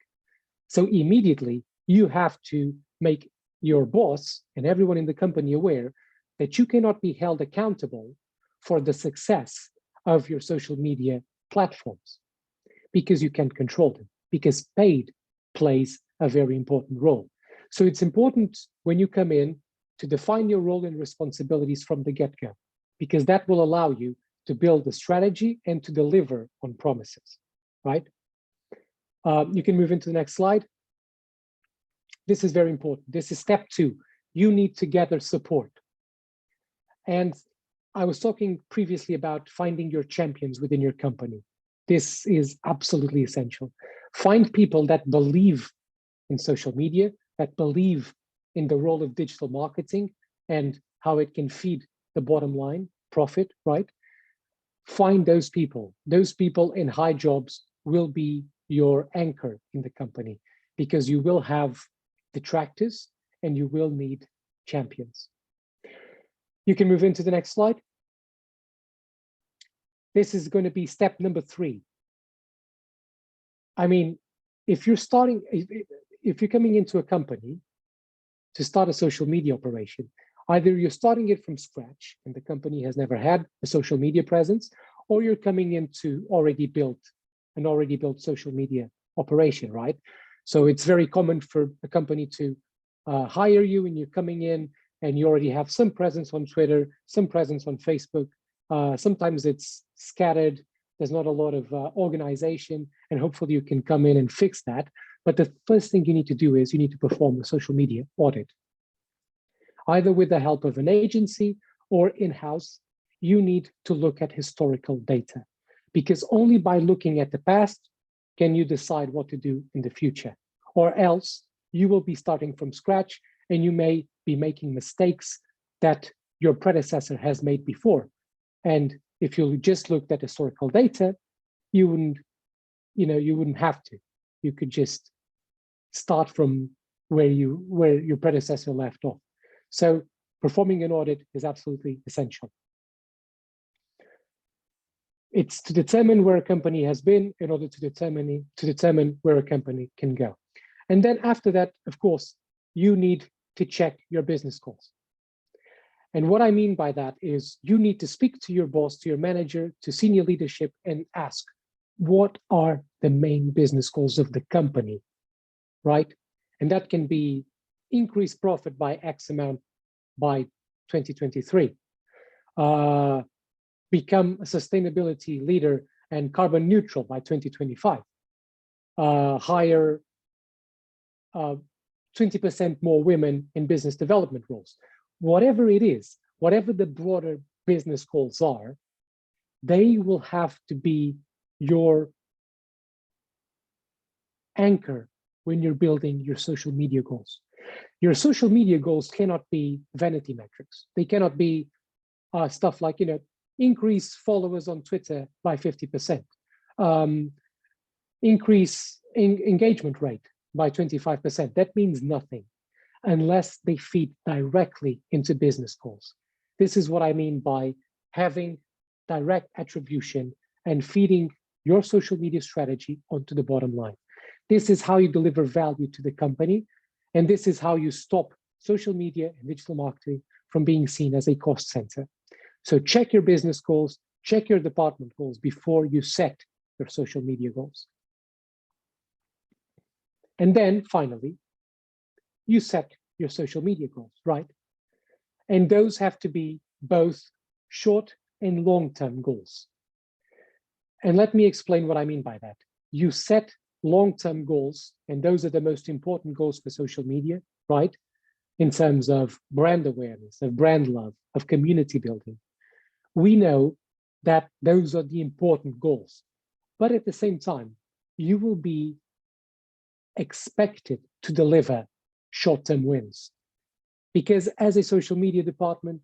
Speaker 3: So immediately you have to make your boss and everyone in the company aware that you cannot be held accountable for the success of your social media platforms because you can't control them, because paid plays a very important role. So it's important when you come in to define your role and responsibilities from the get-go, because that will allow you to build a strategy and to deliver on promises, right? You can move into the next slide. This is very important. This is step 2. You need to gather support. And I was talking previously about finding your champions within your company. This is absolutely essential. Find people that believe in social media, that believe in the role of digital marketing and how it can feed the bottom line, profit, right? Find those people. Those people in high jobs will be your anchor in the company, because you will have detractors and you will need champions. You can move into the next slide. This is going to be step number 3. I mean, if you're coming into a company to start a social media operation, either you're starting it from scratch and the company has never had a social media presence, or you're coming into an already built social media operation, right? So it's very common for a company to hire you and you're coming in and you already have some presence on Twitter, some presence on Facebook. Sometimes it's scattered. There's not a lot of organization, and hopefully you can come in and fix that. But the first thing you need to do is you need to perform a social media audit. Either with the help of an agency or in-house, you need to look at historical data, because only by looking at the past can you decide what to do in the future, or else you will be starting from scratch and you may be making mistakes that your predecessor has made before. And if you just looked at historical data, you wouldn't have to. You could just start from where your predecessor left off. So performing an audit is absolutely essential. It's to determine where a company has been in order to determine where a company can go. And then after that, of course, you need to check your business goals. And what I mean by that is you need to speak to your boss, to your manager, to senior leadership and ask, what are the main business goals of the company, right? And that can be increase profit by X amount by 2023, become a sustainability leader and carbon neutral by 2025, hire 20% more women in business development roles. Whatever it is, whatever the broader business goals are, they will have to be your anchor when you're building your social media goals. Your social media goals cannot be vanity metrics. They cannot be stuff like, increase followers on Twitter by 50%, increase engagement rate by 25%. That means nothing unless they feed directly into business goals. This is what I mean by having direct attribution and feeding your social media strategy onto the bottom line. This is how you deliver value to the company. And this is how you stop social media and digital marketing from being seen as a cost center. So check your business goals, check your department goals before you set your social media goals. And then finally, you set your social media goals, right? And those have to be both short and long-term goals. And let me explain what I mean by that. You set long-term goals, and those are the most important goals for social media, right? In terms of brand awareness, of brand love, of community building. We know that those are the important goals, but at the same time, you will be expected to deliver short-term wins. Because as a social media department,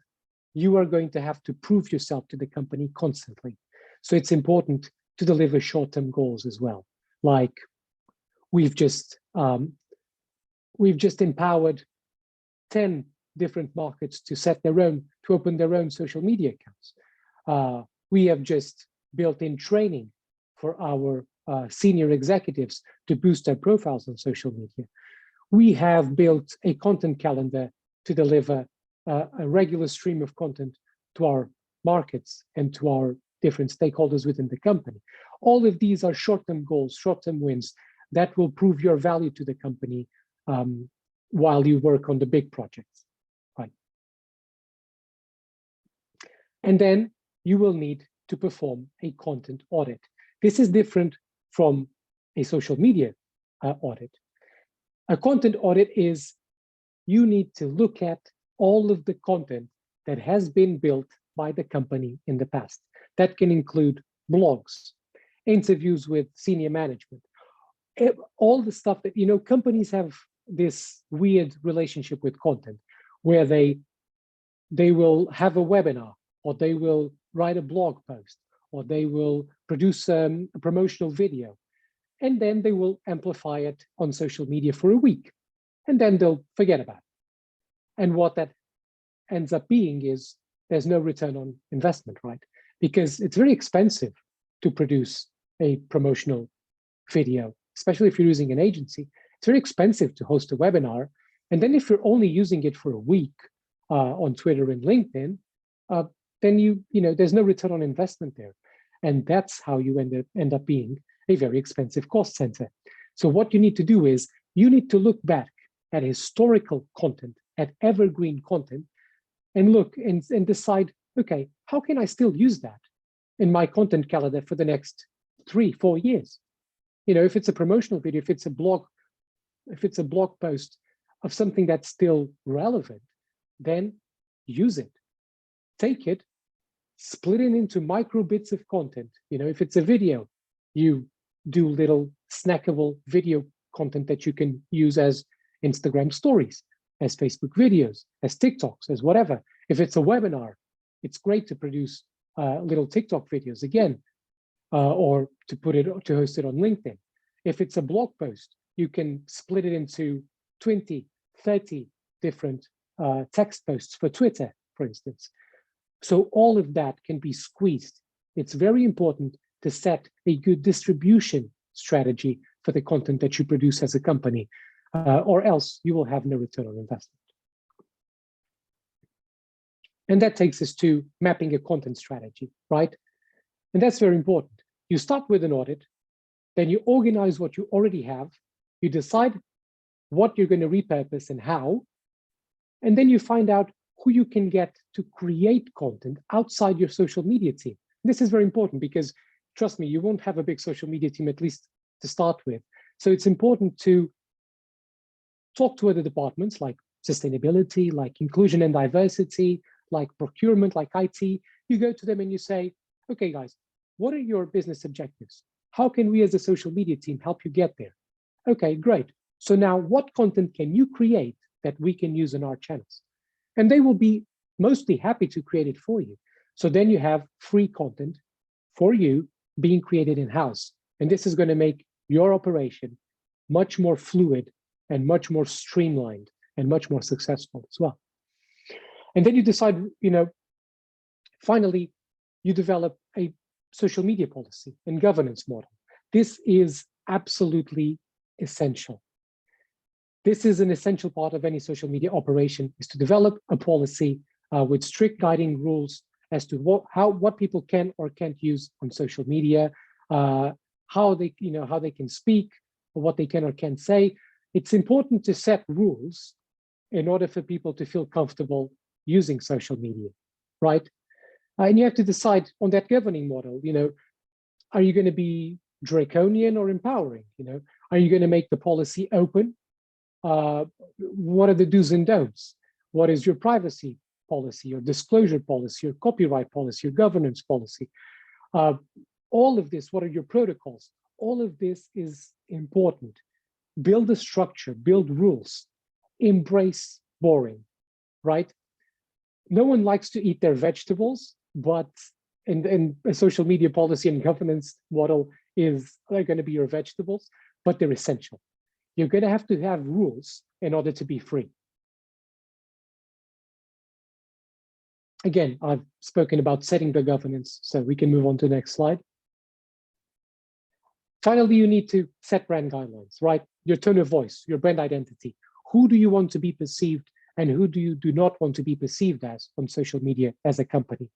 Speaker 3: you are going to have to prove yourself to the company constantly. So it's important to deliver short-term goals as well. Like we've just empowered 10 different markets to open their own social media accounts. We have just built in training for our senior executives to boost their profiles on social media. We have built a content calendar to deliver a regular stream of content to our markets and to our different stakeholders within the company. All of these are short-term goals, short-term wins that will prove your value to the company while you work on the big projects, right? And then you will need to perform a content audit. This is different from a social media audit. A content audit is you need to look at all of the content that has been built by the company in the past. That can include blogs, interviews with senior management, all the stuff that, companies have this weird relationship with content where they will have a webinar, or they will write a blog post, or they will produce a promotional video, and then they will amplify it on social media for a week, and then they'll forget about it. And what that ends up being is there's no return on investment, right? Because it's very expensive to produce a promotional video, especially if you're using an agency. It's very expensive to host a webinar. And then if you're only using it for a week on Twitter and LinkedIn, then there's no return on investment there. And that's how you end up being a very expensive cost center. So what you need to do is you need to look back at historical content, at evergreen content, and look and decide, okay, how can I still use that in my content calendar for the next 3-4 years? If it's a promotional video, if it's a blog post of something that's still relevant, then use it. Take it, split it into micro bits of content. If it's a video, you do little snackable video content that you can use as Instagram stories, as Facebook videos, as TikToks, as whatever. If it's a webinar, it's great to produce little TikTok videos again, or to host it on LinkedIn. If it's a blog post, you can split it into 20, 30 different text posts for Twitter, for instance. So all of that can be squeezed. It's very important to set a good distribution strategy for the content that you produce as a company, or else you will have no return on investment. And that takes us to mapping a content strategy, right? And that's very important. You start with an audit, then you organize what you already have, you decide what you're going to repurpose and how, and then you find out who you can get to create content outside your social media team. This is very important because, trust me, you won't have a big social media team, at least to start with. So it's important to talk to other departments like sustainability, like inclusion and diversity, like procurement, like IT. You go to them and you say, okay, guys, what are your business objectives? How can we as a social media team help you get there? Okay, great. So now what content can you create that we can use in our channels? And they will be mostly happy to create it for you. So then you have free content for you being created in-house. And this is going to make your operation much more fluid and much more streamlined and much more successful as well. And then you decide, finally, you develop a social media policy and governance model. This is absolutely essential. This is an essential part of any social media operation, is to develop a policy with strict guiding rules as to what people can or can't use on social media, how they can speak, or what they can or can't say. It's important to set rules in order for people to feel comfortable using social media, right? And you have to decide on that governing model, are you going to be draconian or empowering? Are you going to make the policy open? What are the do's and don'ts? What is your privacy policy, your disclosure policy, your copyright policy, your governance policy? All of this, what are your protocols? All of this is important. Build a structure, build rules, embrace boring, right? No one likes to eat their vegetables, but in a social media policy and governance model they're going to be your vegetables, but they're essential. You're going to have rules in order to be free. Again, I've spoken about setting the governance, so we can move on to the next slide. Finally, you need to set brand guidelines, right? Your tone of voice, your brand identity. Who do you want to be perceived and who do you do not want to be perceived as on social media as a company?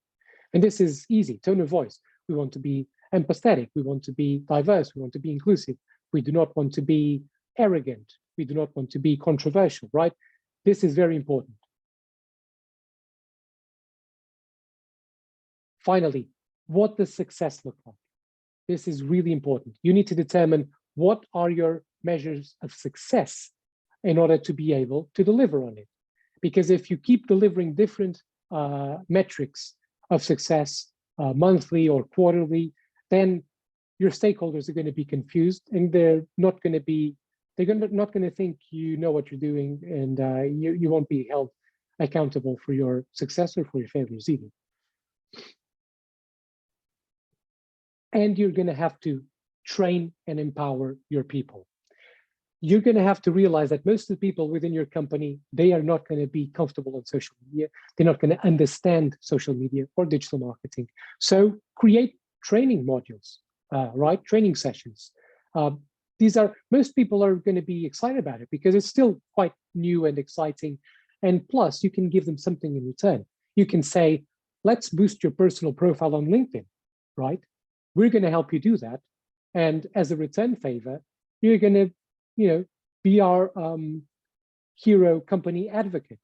Speaker 3: And this is easy, tone of voice. We want to be empathetic. We want to be diverse. We want to be inclusive. We do not want to be arrogant. We do not want to be controversial, right? This is very important. Finally, what does success look like? This is really important. You need to determine what are your measures of success in order to be able to deliver on it. Because if you keep delivering different metrics of success monthly or quarterly, then your stakeholders are going to be confused and they're not going to think you know what you're doing, and you won't be held accountable for your success or for your failures either. And you're going to have to train and empower your people. You're going to have to realize that most of the people within your company, they are not going to be comfortable on social media. They're not going to understand social media or digital marketing. So create training modules, right? Training sessions. Most people are going to be excited about it because it's still quite new and exciting. And plus, you can give them something in return. You can say, let's boost your personal profile on LinkedIn, right? We're going to help you do that. And as a return favor, you're going to, be our hero company advocate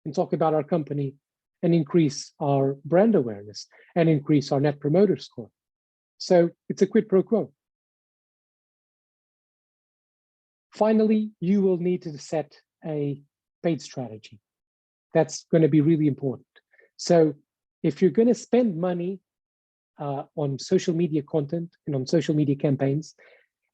Speaker 3: and talk about our company and increase our brand awareness and increase our net promoter score. So it's a quid pro quo. Finally, you will need to set a paid strategy. That's going to be really important. So if you're going to spend money on social media content and on social media campaigns,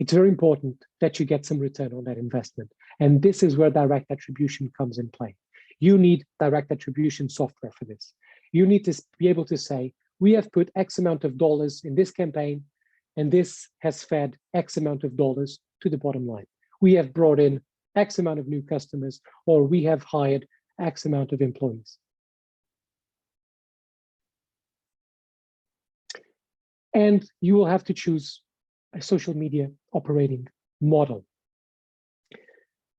Speaker 3: it's very important that you get some return on that investment. And this is where direct attribution comes in play. You need direct attribution software for this. You need to be able to say, we have put X amount of dollars in this campaign, and this has fed X amount of dollars to the bottom line. We have brought in X amount of new customers, or we have hired X amount of employees. And you will have to choose a social media operating model.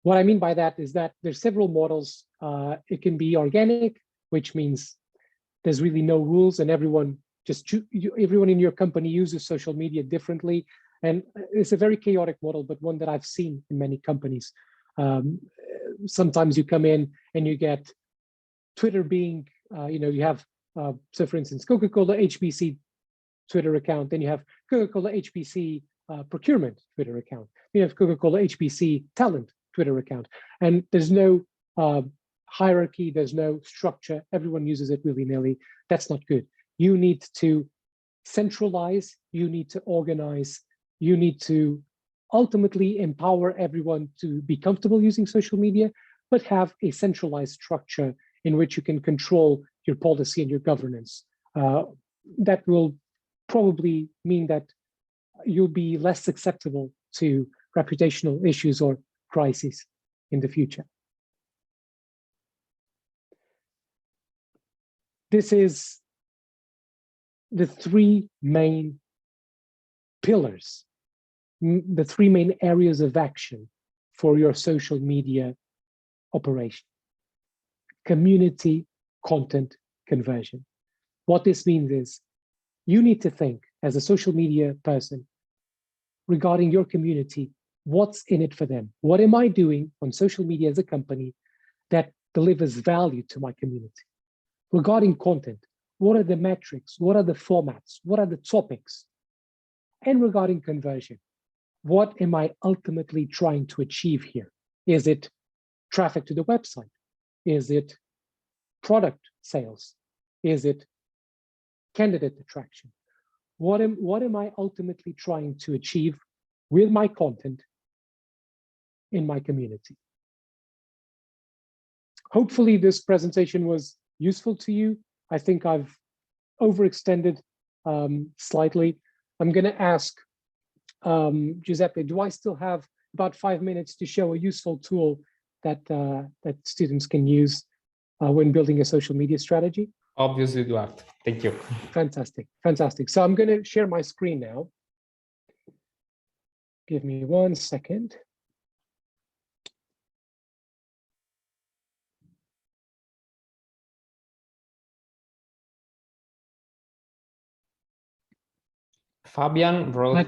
Speaker 3: What I mean by that is that there's several models. It can be organic, which means there's really no rules and everyone in your company uses social media differently. And it's a very chaotic model, but one that I've seen in many companies. Sometimes you come in and you get Twitter being, you have, so for instance, Coca-Cola HBC Twitter account, then you have Coca-Cola HBC procurement Twitter account. You have Coca-Cola HBC talent Twitter account. And there's no hierarchy, there's no structure. Everyone uses it willy-nilly. That's not good. You need to centralize, you need to organize, you need to ultimately empower everyone to be comfortable using social media, but have a centralized structure in which you can control your policy and your governance. That will probably mean that you'll be less susceptible to reputational issues or crises in the future. This is the three main pillars, the three main areas of action for your social media operation: community, content, conversion. What this means is you need to think as a social media person regarding your community, what's in it for them? What am I doing on social media as a company that delivers value to my community? Regarding content, what are the metrics? What are the formats? What are the topics? And regarding conversion, what am I ultimately trying to achieve here? Is it traffic to the website? Is it product sales? Is it candidate attraction? What am I ultimately trying to achieve with my content in my community? Hopefully this presentation was useful to you. I think I've overextended slightly. I'm going to ask Giuseppe, do I still have about 5 minutes to show a useful tool that that students can use when building a social media strategy?
Speaker 1: Obviously, Duarte. Thank you.
Speaker 3: Fantastic, fantastic. So I'm going to share my screen now. Give me 1 second.
Speaker 1: Fabian wrote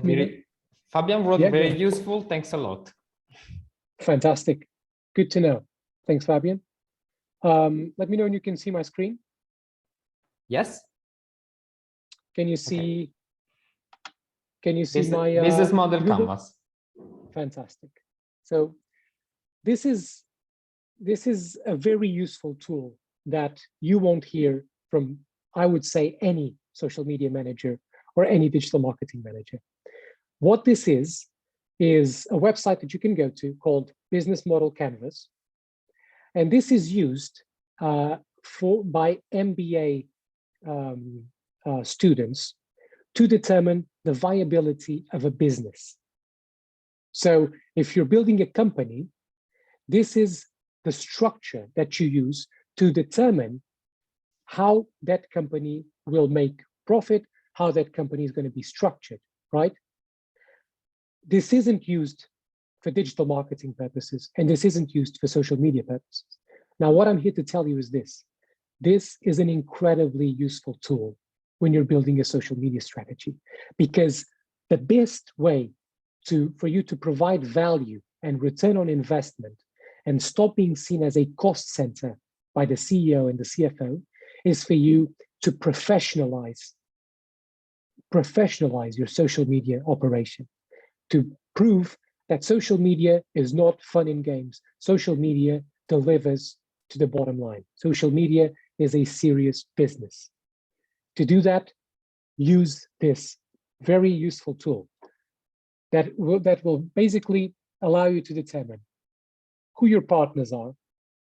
Speaker 1: very useful. Thanks a lot.
Speaker 3: Fantastic. Good to know. Thanks, Fabian. Let me know when you can see my screen.
Speaker 1: Yes.
Speaker 3: Can you see? Okay. Can you see
Speaker 1: this,
Speaker 3: my
Speaker 1: business model
Speaker 3: Google?
Speaker 1: canvas?
Speaker 3: Fantastic. So this is a very useful tool that you won't hear from, I would say, any social media manager or any digital marketing manager. What this is a website that you can go to called Business Model Canvas. And this is used by MBA students to determine the viability of a business. So if you're building a company, this is the structure that you use to determine how that company will make profit, how that company is going to be structured, right? This isn't used for digital marketing purposes, and this isn't used for social media purposes. Now, what I'm here to tell you is this. This is an incredibly useful tool when you're building a social media strategy, because the best way for you to provide value and return on investment and stop being seen as a cost center by the CEO and the CFO is for you to professionalize your social media operation, to prove that social media is not fun and games. Social media delivers to the bottom line. Social media is a serious business. To do that, use this very useful tool that will basically allow you to determine who your partners are,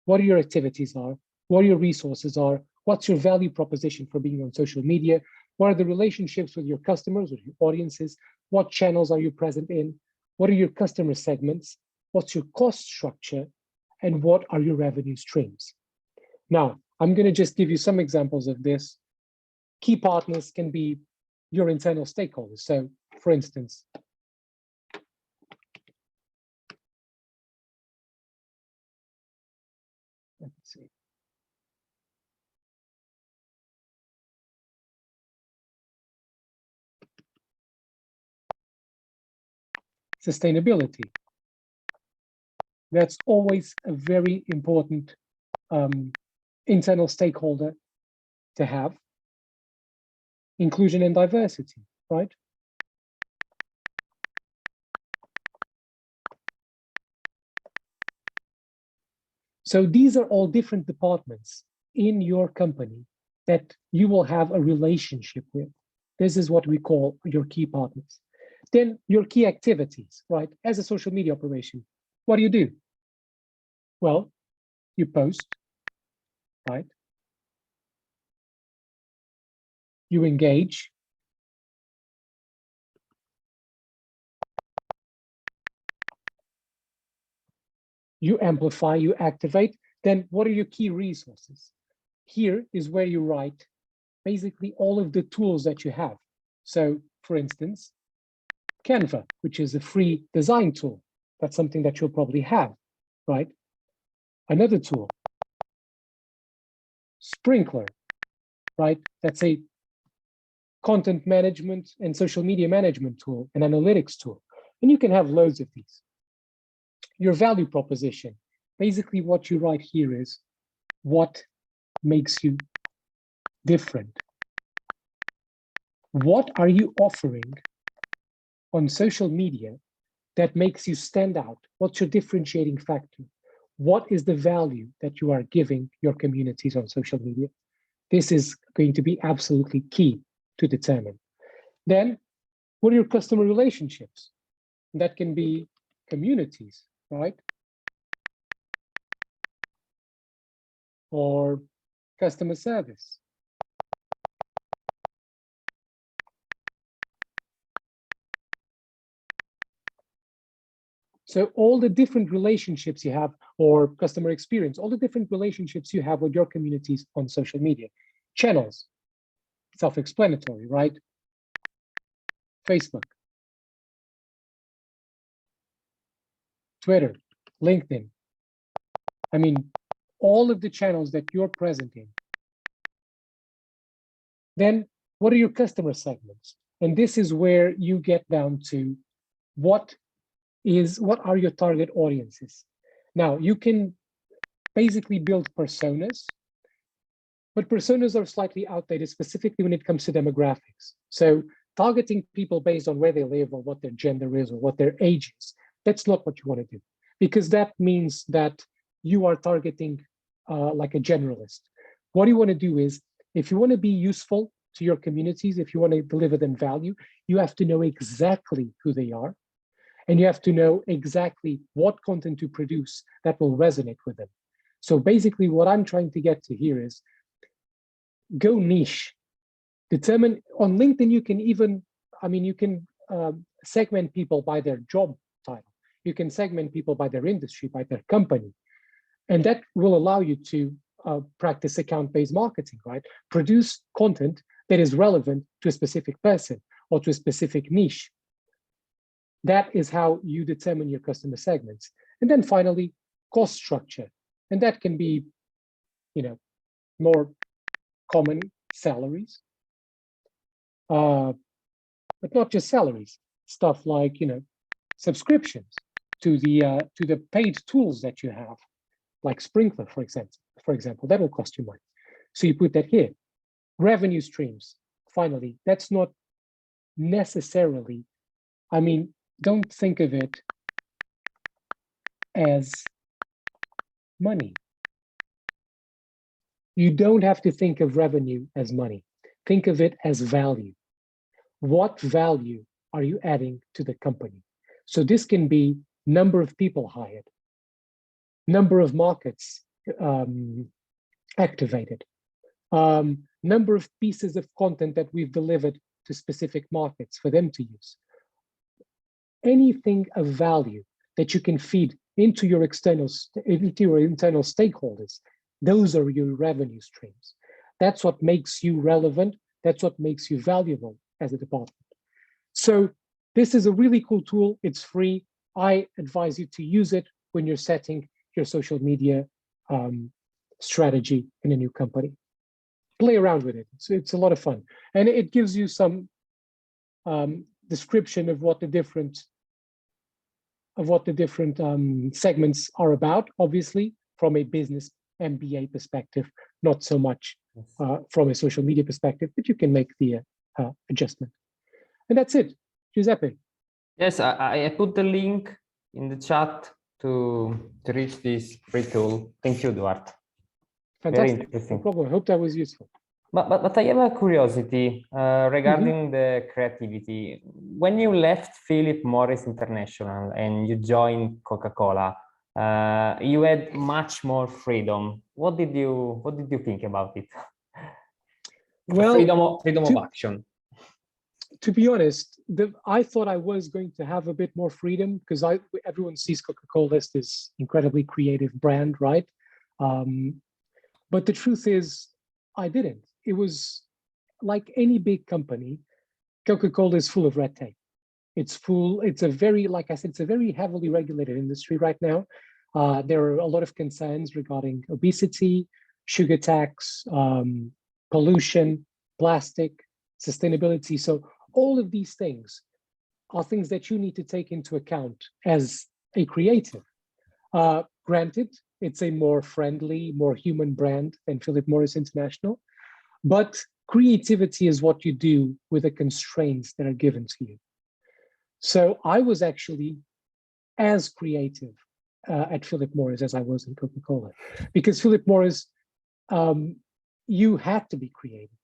Speaker 3: what your activities are, what your resources are, what's your value proposition for being on social media, what are the relationships with your customers, with your audiences, what channels are you present in, what are your customer segments, what's your cost structure, and what are your revenue streams. Now, I'm going to just give you some examples of this. Key partners can be your internal stakeholders. So, for instance, let's see. Sustainability. That's always a very important internal stakeholder to have. Inclusion and diversity, right? So these are all different departments in your company that you will have a relationship with. This is what we call your key partners. Then your key activities, right? As a social media operation, what do? Well, you post, right? You engage. You amplify, you activate. Then what are your key resources? Here is where you write basically all of the tools that you have. So for instance, Canva, which is a free design tool. That's something that you'll probably have, right? Another tool, Sprinkler, right? That's a content management and social media management tool, an analytics tool. And you can have loads of these. Your value proposition. Basically what you write here is what makes you different. What are you offering on social media that makes you stand out? What's your differentiating factor? What is the value that you are giving your communities on social media? This is going to be absolutely key to determine. Then, what are your customer relationships? That can be communities, right? Or customer service. So all the different relationships you have, or customer experience, all the different relationships you have with your communities on social media. Channels, self-explanatory, right? Facebook, Twitter, LinkedIn. I mean, all of the channels that you're present in. Then what are your customer segments? And this is where you get down to what are your target audiences? Now, you can basically build personas, but personas are slightly outdated, specifically when it comes to demographics. So targeting people based on where they live or what their gender is or what their age is, that's not what you want to do, because that means that you are targeting like a generalist. What you want to do is, if you want to be useful to your communities, if you want to deliver them value, you have to know exactly who they are. And you have to know exactly what content to produce that will resonate with them. So basically what I'm trying to get to here is go niche. Determine on LinkedIn, you can even, you can segment people by their job title. You can segment people by their industry, by their company. And that will allow you to practice account-based marketing, right? Produce content that is relevant to a specific person or to a specific niche. That is how you determine your customer segments. And then finally, cost structure. And that can be, more common salaries, but not just salaries, stuff like, subscriptions to the paid tools that you have, like Sprinkler, for example, that will cost you money. So you put that here. Revenue streams, finally, that's not necessarily, don't think of it as money. You don't have to think of revenue as money. Think of it as value. What value are you adding to the company? So this can be number of people hired, number of markets activated, number of pieces of content that we've delivered to specific markets for them to use. Anything of value that you can feed into your internal stakeholders, those are your revenue streams. That's what makes you relevant. That's what makes you valuable as a department. So this is a really cool tool. It's free. I advise you to use it when you're setting your social media strategy in a new company. Play around with it. It's a lot of fun. And it gives you some description of what the different segments are about, obviously, from a business MBA perspective, not so much from a social media perspective, but you can make the adjustment. And that's it. Giuseppe.
Speaker 1: Yes, I put the link in the chat to reach this free tool. Thank you, Duarte.
Speaker 3: Fantastic.
Speaker 1: Very interesting.
Speaker 3: No problem. I hope that was useful.
Speaker 1: But I have a curiosity regarding the creativity. When you left Philip Morris International and you joined Coca-Cola, you had much more freedom. What did you think about it?
Speaker 3: Well,
Speaker 1: freedom of action.
Speaker 3: To be honest, I thought I was going to have a bit more freedom because everyone sees Coca-Cola as this incredibly creative brand, right? But the truth is, I didn't. It was like any big company, Coca-Cola is full of red tape. It's a very, like I said, it's a very heavily regulated industry right now. There are a lot of concerns regarding obesity, sugar tax, pollution, plastic, sustainability. So all of these things are things that you need to take into account as a creative. Granted, it's a more friendly, more human brand than Philip Morris International, but creativity is what you do with the constraints that are given to you. So I was actually as creative at Philip Morris as I was in Coca-Cola, because Philip Morris, you had to be creative.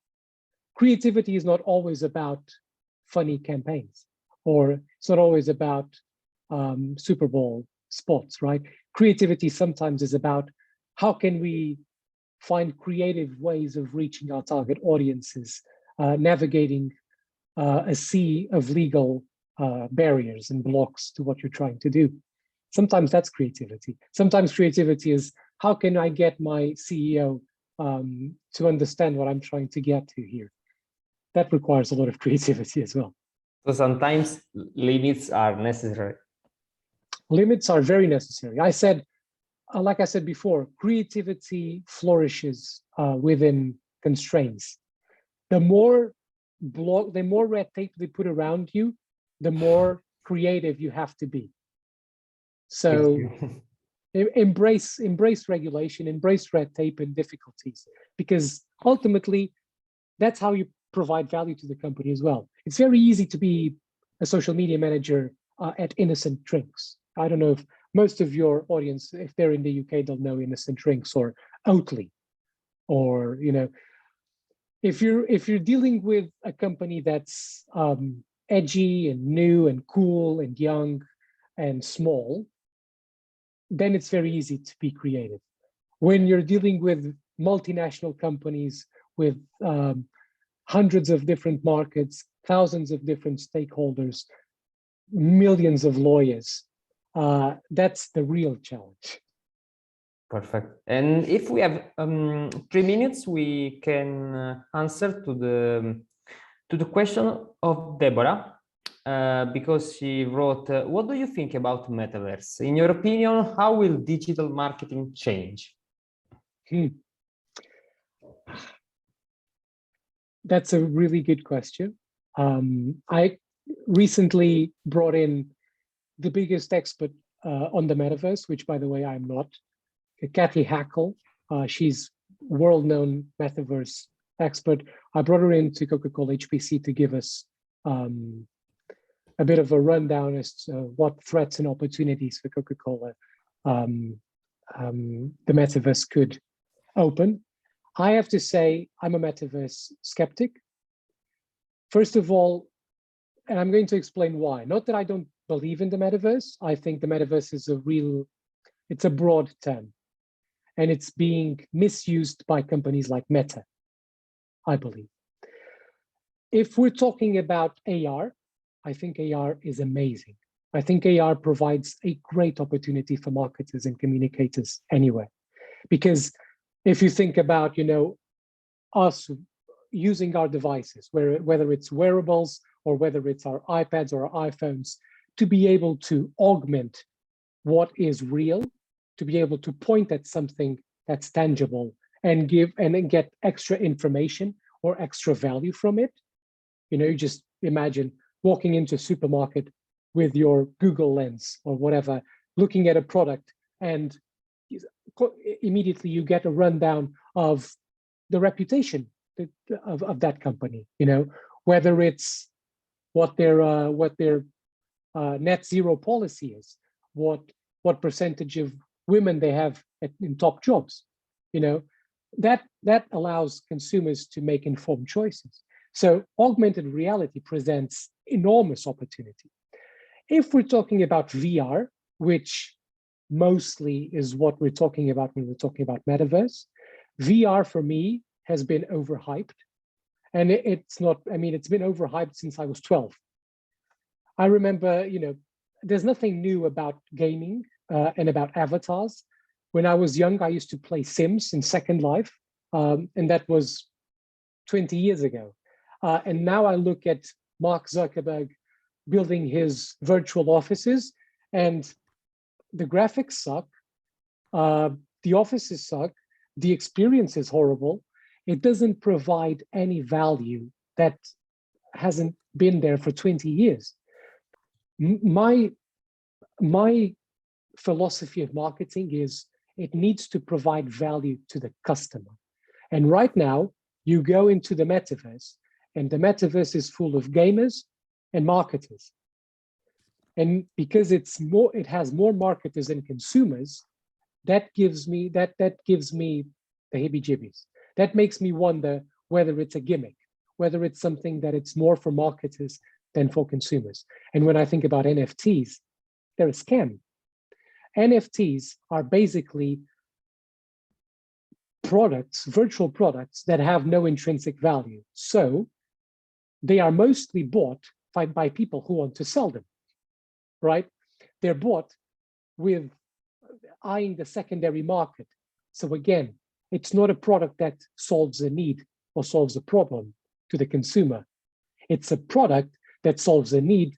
Speaker 3: Creativity is not always about funny campaigns, or it's not always about Super Bowl spots, right? Creativity sometimes is about how can we find creative ways of reaching our target audiences, navigating a sea of legal barriers and blocks to what you're trying to do. Sometimes that's creativity. Sometimes creativity is how can I get my CEO to understand what I'm trying to get to here. That requires a lot of creativity as well.
Speaker 1: So sometimes limits are necessary.
Speaker 3: Limits are very necessary. I said, like I said before, creativity flourishes within constraints. The more red tape they put around you, the more creative you have to be. So embrace regulation, embrace red tape and difficulties, because ultimately that's how you provide value to the company as well. It's very easy to be a social media manager at Innocent Drinks. I don't know if most of your audience, if they're in the UK, they'll know Innocent Drinks or Oatly, or if you're dealing with a company that's edgy and new and cool and young and small, then it's very easy to be creative. When you're dealing with multinational companies with hundreds of different markets, thousands of different stakeholders, millions of lawyers, that's the real challenge.
Speaker 1: Perfect. And if we have 3 minutes, we can answer to the question of Deborah, because she wrote, what do you think about metaverse? In your opinion, how will digital marketing change?
Speaker 3: That's a really good question. I recently brought in the biggest expert on the metaverse, which, by the way, I'm not, 𝗵𝗵𝗃. She's world-known metaverse expert. I brought her into Coca-Cola HPC to give us a bit of a rundown as to what threats and opportunities for Coca-Cola the metaverse could open. I have to say, I'm a metaverse skeptic. First of all, and I'm going to explain why. Not that I don't believe in the metaverse. I think the metaverse is it's a broad term, and it's being misused by companies like Meta, I believe. If we're talking about AR, I think AR is amazing. I think AR provides a great opportunity for marketers and communicators anyway, because if you think about, us using our devices, whether it's wearables or whether it's our iPads or our iPhones, to be able to augment what is real, to be able to point at something that's tangible and get extra information or extra value from it. You just imagine walking into a supermarket with your Google Lens or whatever, looking at a product, and immediately you get a rundown of the reputation of that company, whether it's what their net zero policy is, what percentage of women they have in top jobs, that allows consumers to make informed choices. So augmented reality presents enormous opportunity. If we're talking about VR, which mostly is what we're talking about when we're talking about metaverse, VR for me has been overhyped. And it's been overhyped since I was 12. I remember, there's nothing new about gaming and about avatars. When I was young, I used to play Sims in Second Life, and that was 20 years ago. And now I look at Mark Zuckerberg building his virtual offices, and the graphics suck, the offices suck, the experience is horrible. It doesn't provide any value that hasn't been there for 20 years. My philosophy of marketing is it needs to provide value to the customer. And right now, you go into the metaverse, and the metaverse is full of gamers and marketers. And because it has more marketers than consumers, that gives me the heebie-jeebies. That makes me wonder whether it's a gimmick, whether it's something that it's more for marketers than for consumers. And when I think about NFTs, they're a scam. NFTs are basically products, virtual products that have no intrinsic value. So they are mostly bought by people who want to sell them, right? They're bought with eyeing the secondary market. So again, it's not a product that solves a need or solves a problem to the consumer. It's a product that solves a need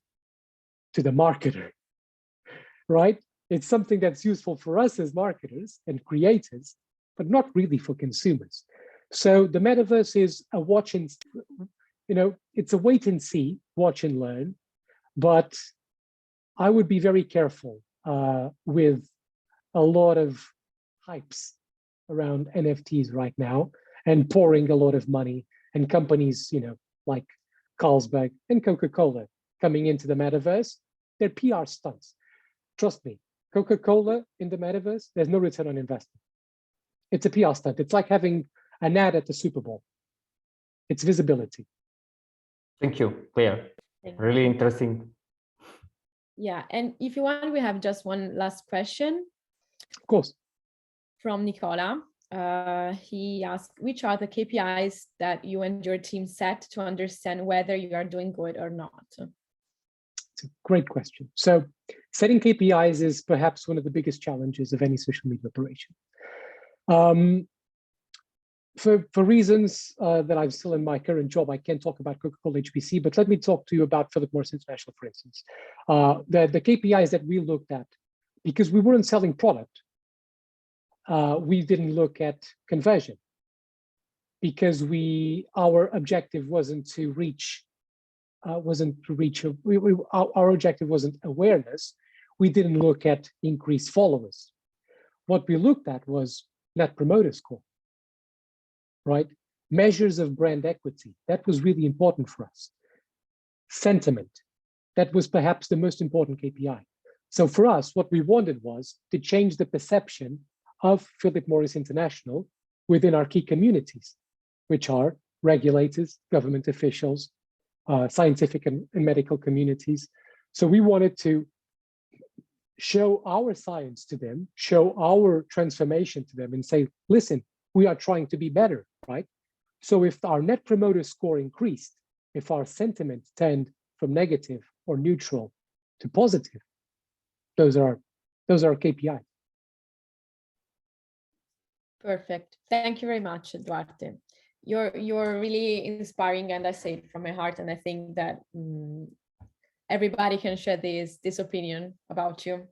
Speaker 3: to the marketer, right? It's something that's useful for us as marketers and creators, but not really for consumers. So the metaverse is a watch and, it's a wait and see, watch and learn, but I would be very careful with a lot of hypes around NFTs right now and pouring a lot of money, and companies, like Carlsberg and Coca-Cola coming into the metaverse, they're PR stunts. Trust me, Coca-Cola in the metaverse, there's no return on investment. It's a PR stunt. It's like having an ad at the Super Bowl. It's visibility.
Speaker 1: Thank you, Clear. Really interesting.
Speaker 2: Yeah, and if you want, we have just one last question.
Speaker 3: Of course. From
Speaker 2: Nicola. He asked, which are the KPIs that you and your team set to understand whether you are doing good or not?
Speaker 3: It's a great question. So setting KPIs is perhaps one of the biggest challenges of any social media operation. For reasons that I'm still in my current job, I can't talk about Coca-Cola HBC, but let me talk to you about Philip Morris International, for instance. The KPIs that we looked at, because we weren't selling product, we didn't look at conversion, because our objective wasn't to reach, our objective wasn't awareness. We didn't look at increased followers. What we looked at was Net Promoter Score, right? Measures of brand equity. That was really important for us. Sentiment. That was perhaps the most important KPI. So for us, what we wanted was to change the perception of Philip Morris International within our key communities, which are regulators, government officials, scientific and medical communities. So we wanted to show our science to them, show our transformation to them, and say, listen, we are trying to be better, right? So if our Net Promoter Score increased, if our sentiment turned from negative or neutral to positive, those are KPIs.
Speaker 2: Perfect. Thank you very much, Duarte. You're really inspiring, and I say it from my heart, and I think that everybody can share this opinion about you.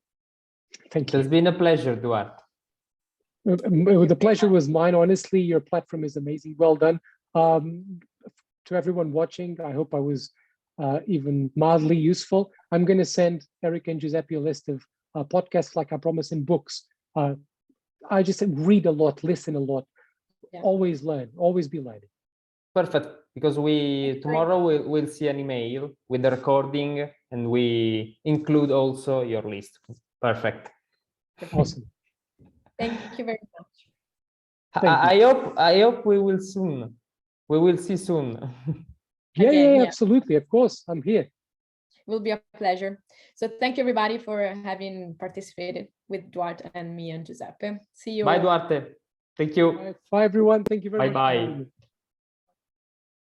Speaker 3: Thank you.
Speaker 1: It's been a pleasure, Duarte.
Speaker 3: The pleasure was mine. Honestly, your platform is amazing. Well done. To everyone watching, I hope I was even mildly useful. I'm going to send Eric and Giuseppe a list of podcasts, like I promised, in books. I just read a lot, listen a lot, always learn, always be learning.
Speaker 1: Perfect, because tomorrow we'll see an email with the recording, and we include also your list. Perfect.
Speaker 3: Awesome.
Speaker 2: Thank you very much.
Speaker 1: I hope we will see soon.
Speaker 3: Yeah, absolutely. Of course, I'm here.
Speaker 2: It will be a pleasure. So thank you, everybody, for having participated with Duarte and me and Giuseppe. See you.
Speaker 1: Bye, Duarte. Thank you.
Speaker 3: Bye, everyone. Thank you very much.
Speaker 1: Bye-bye.